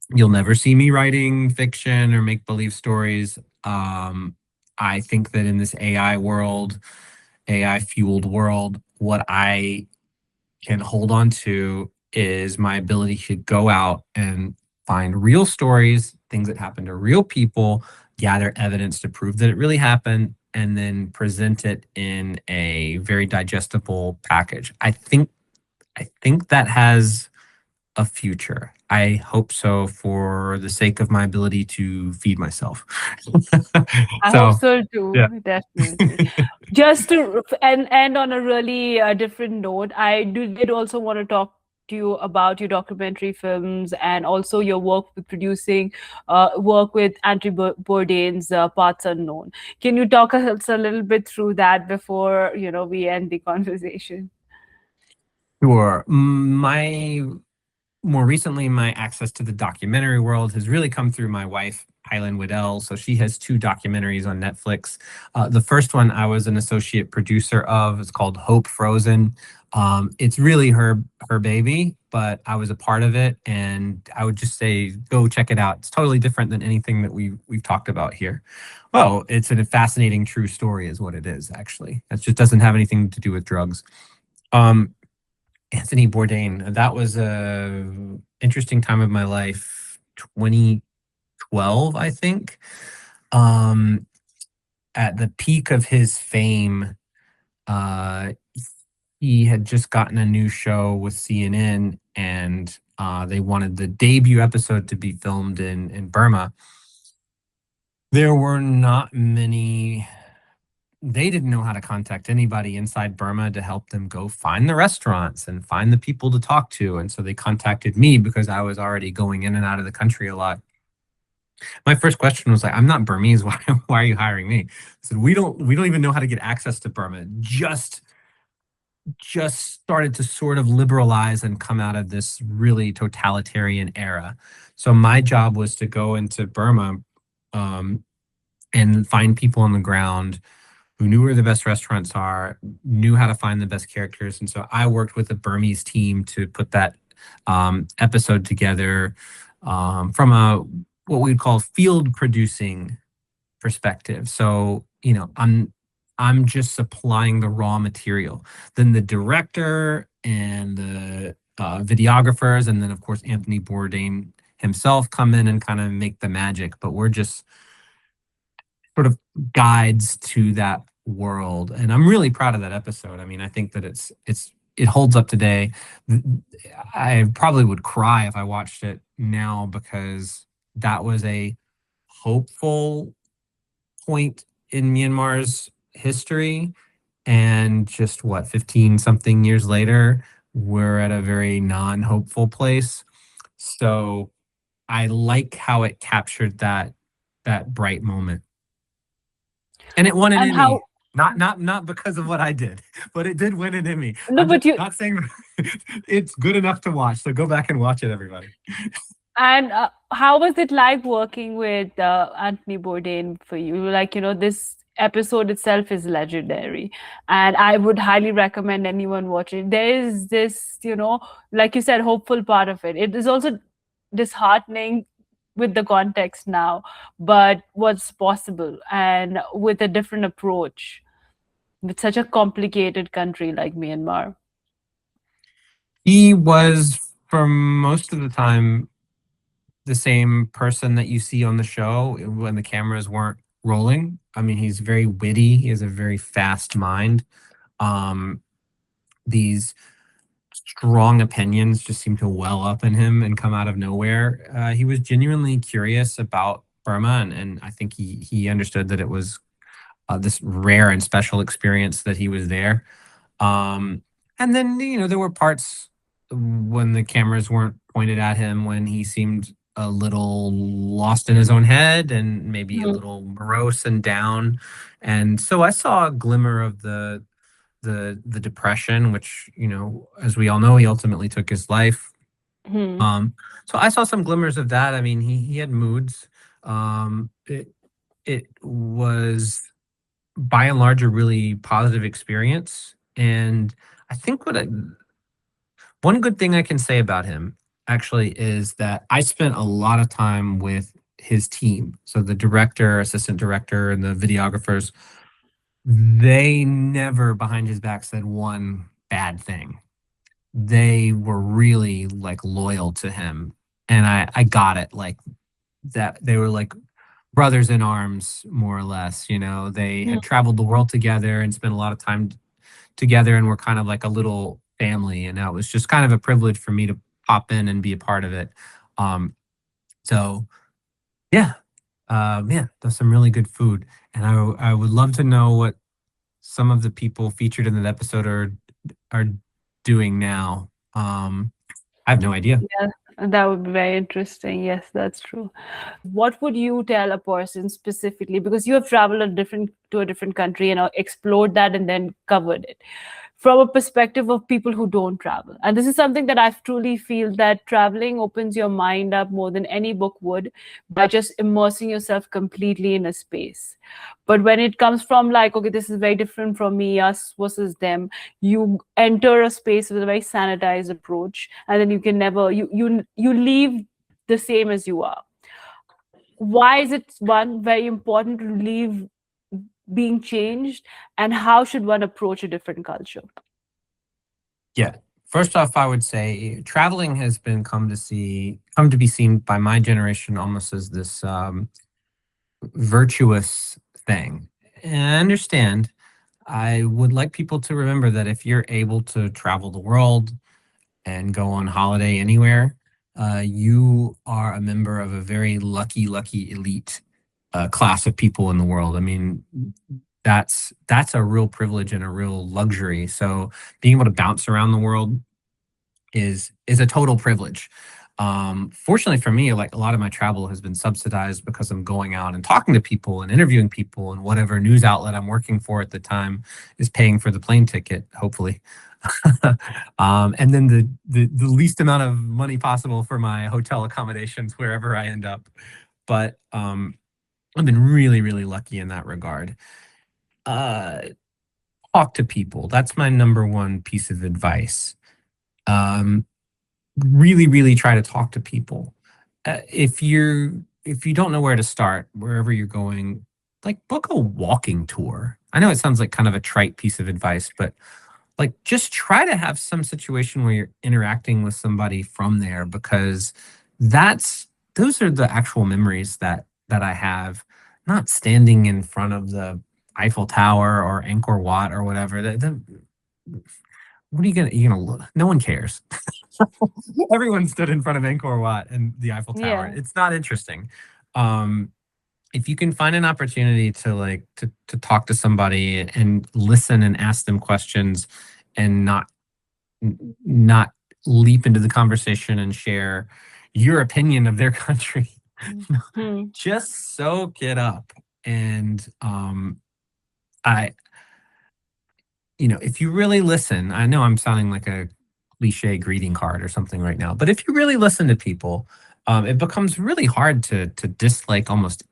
you'll never see me writing fiction or make believe stories. I think that in this AI world, AI fueled world, what I can hold on to is my ability to go out and find real stories, things that happen to real people, gather evidence to prove that it really happened, and then present it in a very digestible package. I think that has a future. I hope so for the sake of my ability to feed myself. I hope So, so yeah. too, definitely. Just to and end on a really different note, did also want to talk to you about your documentary films and also your work with producing work with Andrew Bourdain's Parts Unknown. Can you talk us a little bit through that before we end the conversation? Sure. My more recently, my access to the documentary world has really come through my wife, Hyland Waddell. So she has two documentaries on Netflix. The first one I was an associate producer of. It's called Hope Frozen. It's really her baby, but I was a part of it, and I would just say go check it out. It's totally different than anything that we've talked about here. Well, it's a fascinating true story, is what it is. Actually, it just doesn't have anything to do with drugs. Um, Anthony Bourdain. That was a interesting time of my life. 2012, I think. Um, at the peak of his fame, uh, he had just gotten a new show with CNN, and they wanted the debut episode to be filmed in Burma. There were not many. They didn't know how to contact anybody inside Burma to help them go find the restaurants and find the people to talk to. And so they contacted me because I was already going in and out of the country a lot. My first question was like, I'm not Burmese. Why are you hiring me? I said, we don't even know how to get access to Burma. Just started to sort of liberalize and come out of this really totalitarian era. So my job was to go into Burma um, and find people on the ground who knew where the best restaurants are, knew how to find the best characters. And so I worked with the Burmese team to put that episode together. from a what we'd call field producing perspective. So, I'm just supplying the raw material. Then the director and the videographers, and then of course Anthony Bourdain himself come in and kind of make the magic. But we're just sort of guides to that world. And I'm really proud of that episode. I mean, I think that it holds up today. I probably would cry if I watched it now because that was a hopeful point in Myanmar's history. And just what, 15 something years later, we're at a very non-hopeful place. So I like how it captured that bright moment. And it won an And Emmy. how, Not because of what I did, but it did win an Emmy. no, I'm just but you, not saying it's good enough to watch. So go back and watch it, everybody. and how was it like working with Anthony Bourdain for you? Like, this episode itself is legendary, and I would highly recommend anyone watching. There is this, like you said, hopeful part of it. It is also disheartening with the context now, but what's possible and with a different approach with such a complicated country like Myanmar. He was, for most of the time, the same person that you see on the show when the cameras weren't rolling. I mean, he's very witty. He has a very fast mind. Um, these strong opinions just seem to well up in him and come out of nowhere. He was genuinely curious about Burma, and I think he understood that it was this rare and special experience that he was there. Um, and then there were parts when the cameras weren't pointed at him when he seemed a little lost in his own head and maybe a Hmm. little morose and down. And so I saw a glimmer of the depression, which as we all know, he ultimately took his life. Hmm. Um, so I saw some glimmers of that. I mean, he had moods. It was by and large a really positive experience, and I think one good thing I can say about him actually is that I spent a lot of time with his team. So the director, assistant director, and the videographers, they never behind his back said one bad thing. They were really like loyal to him. And I got it, like that they were like brothers in arms, more or less. They Hmm. had traveled the world together and spent a lot of time together and were kind of like a little family. And that was just kind of a privilege for me to pop in and be a part of it. Um, so yeah, yeah, there's some really good food. And I would love to know what some of the people featured in that episode are doing now. I have no idea. Yeah, that would be very interesting. Yes, that's true. What would you tell a person specifically? Because you have traveled to a different country and explored that and then covered it from a perspective of people who don't travel. And this is something that I truly feel that traveling opens your mind up more than any book would by just immersing yourself completely in a space. But when it comes from like, okay, this is very different from me, us versus them, you enter a space with a very sanitized approach, and then you can never you leave the same as you are. Why is it one very important to leave being changed, and how should one approach a different culture? Yeah. First off, I would say traveling has come to be seen by my generation almost as this virtuous thing. And I understand. I would like people to remember that if you're able to travel the world and go on holiday anywhere, you are a member of a very lucky elite class of people in the world. I mean, that's a real privilege and a real luxury. So being able to bounce around the world is a total privilege. Fortunately for me, like a lot of my travel has been subsidized because I'm going out and talking to people and interviewing people, and whatever news outlet I'm working for at the time is paying for the plane ticket, hopefully. And then the least amount of money possible for my hotel accommodations wherever I end up. But I've been really lucky in that regard. Uh, Talk to people. That's my number one piece of advice. Um, really try to talk to people. if you don't know where to start, wherever you're going, like book a walking tour. I know it sounds like kind of a trite piece of advice, but like just try to have some situation where you're interacting with somebody from there, because that's those are the actual memories that I have, not standing in front of the Eiffel Tower or Angkor Wat or whatever. What are you gonna look? No one cares. Everyone stood in front of Angkor Wat and the Eiffel Tower. Yeah. It's not interesting. Um, if you can find an opportunity to to talk to somebody and listen and ask them questions and not leap into the conversation and share your opinion of their country, Hmm. just soak it up. And I if you really listen, I know I'm sounding like a cliche greeting card or something right now, but if you really listen to people, it becomes really hard to dislike almost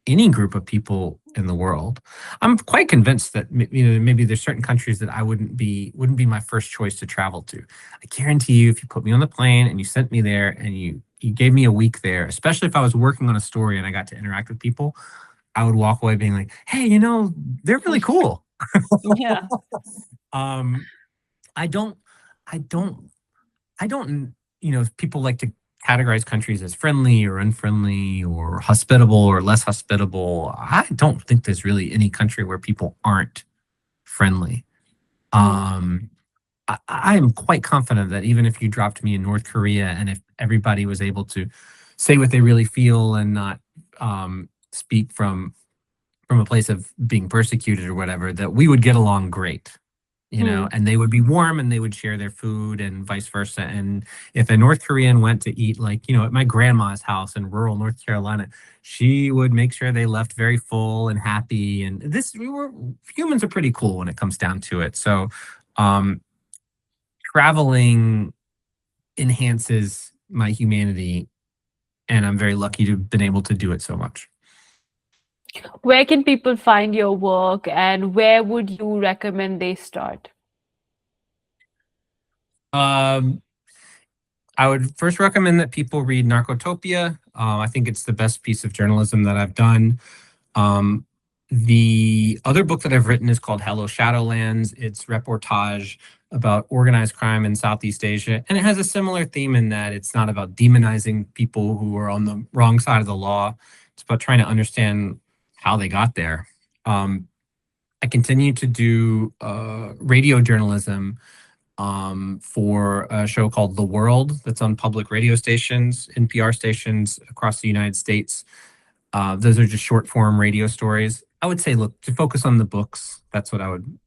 any group of people in the world. I'm quite convinced that maybe there's certain countries that I wouldn't be my first choice to travel to. I guarantee you, if you put me on the plane and you sent me there and you gave me a week there, especially if I was working on a story and I got to interact with people, I would walk away being like, hey, they're really cool. Yeah. Um, I don't, I don't, I don't, if people like to categorize countries as friendly or unfriendly or hospitable or less hospitable. I don't think there's really any country where people aren't friendly. Hmm. I am quite confident that even if you dropped me in North Korea and if everybody was able to say what they really feel and not speak from a place of being persecuted or whatever, that we would get along great, Hmm. and they would be warm and they would share their food and vice versa. And if a North Korean went to eat, like, at my grandma's house in rural North Carolina, she would make sure they left very full and happy. And humans are pretty cool when it comes down to it. So, um, traveling enhances my humanity, and I'm very lucky to have been able to do it so much. Where can people find your work, and where would you recommend they start? Um, I would first recommend that people read Narcotopia. I think it's the best piece of journalism that I've done. Um, the other book that I've written is called Hello Shadowlands. It's reportage about organized crime in Southeast Asia. And it has a similar theme in that it's not about demonizing people who are on the wrong side of the law. It's about trying to understand how they got there. Um, I continue to do radio journalism for a show called The World that's on public radio stations, NPR stations across the United States. Those are just short form radio stories. I would say, look, to focus on the books. That's what I would,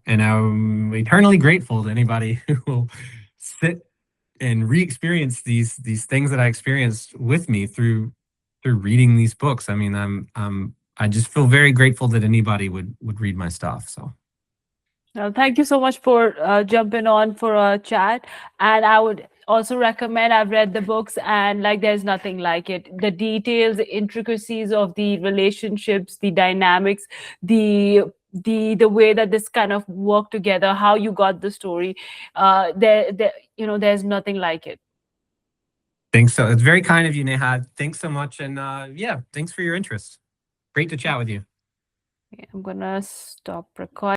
and I'm eternally grateful to anybody who will sit and re-experience these things that I experienced with me through reading these books. I mean, I just feel very grateful that anybody would read my stuff. So. Well, thank you so much for jumping on for a chat. And I would also recommend, I've read the books, and like there's nothing like it. The details, the intricacies of the relationships, the dynamics, the the way that this kind of work together, how you got the story, there's nothing like it. Thanks. So it's very kind of you, Neha. Thanks so much. And yeah, thanks for your interest. Great to chat with you. Okay, I'm gonna stop recording.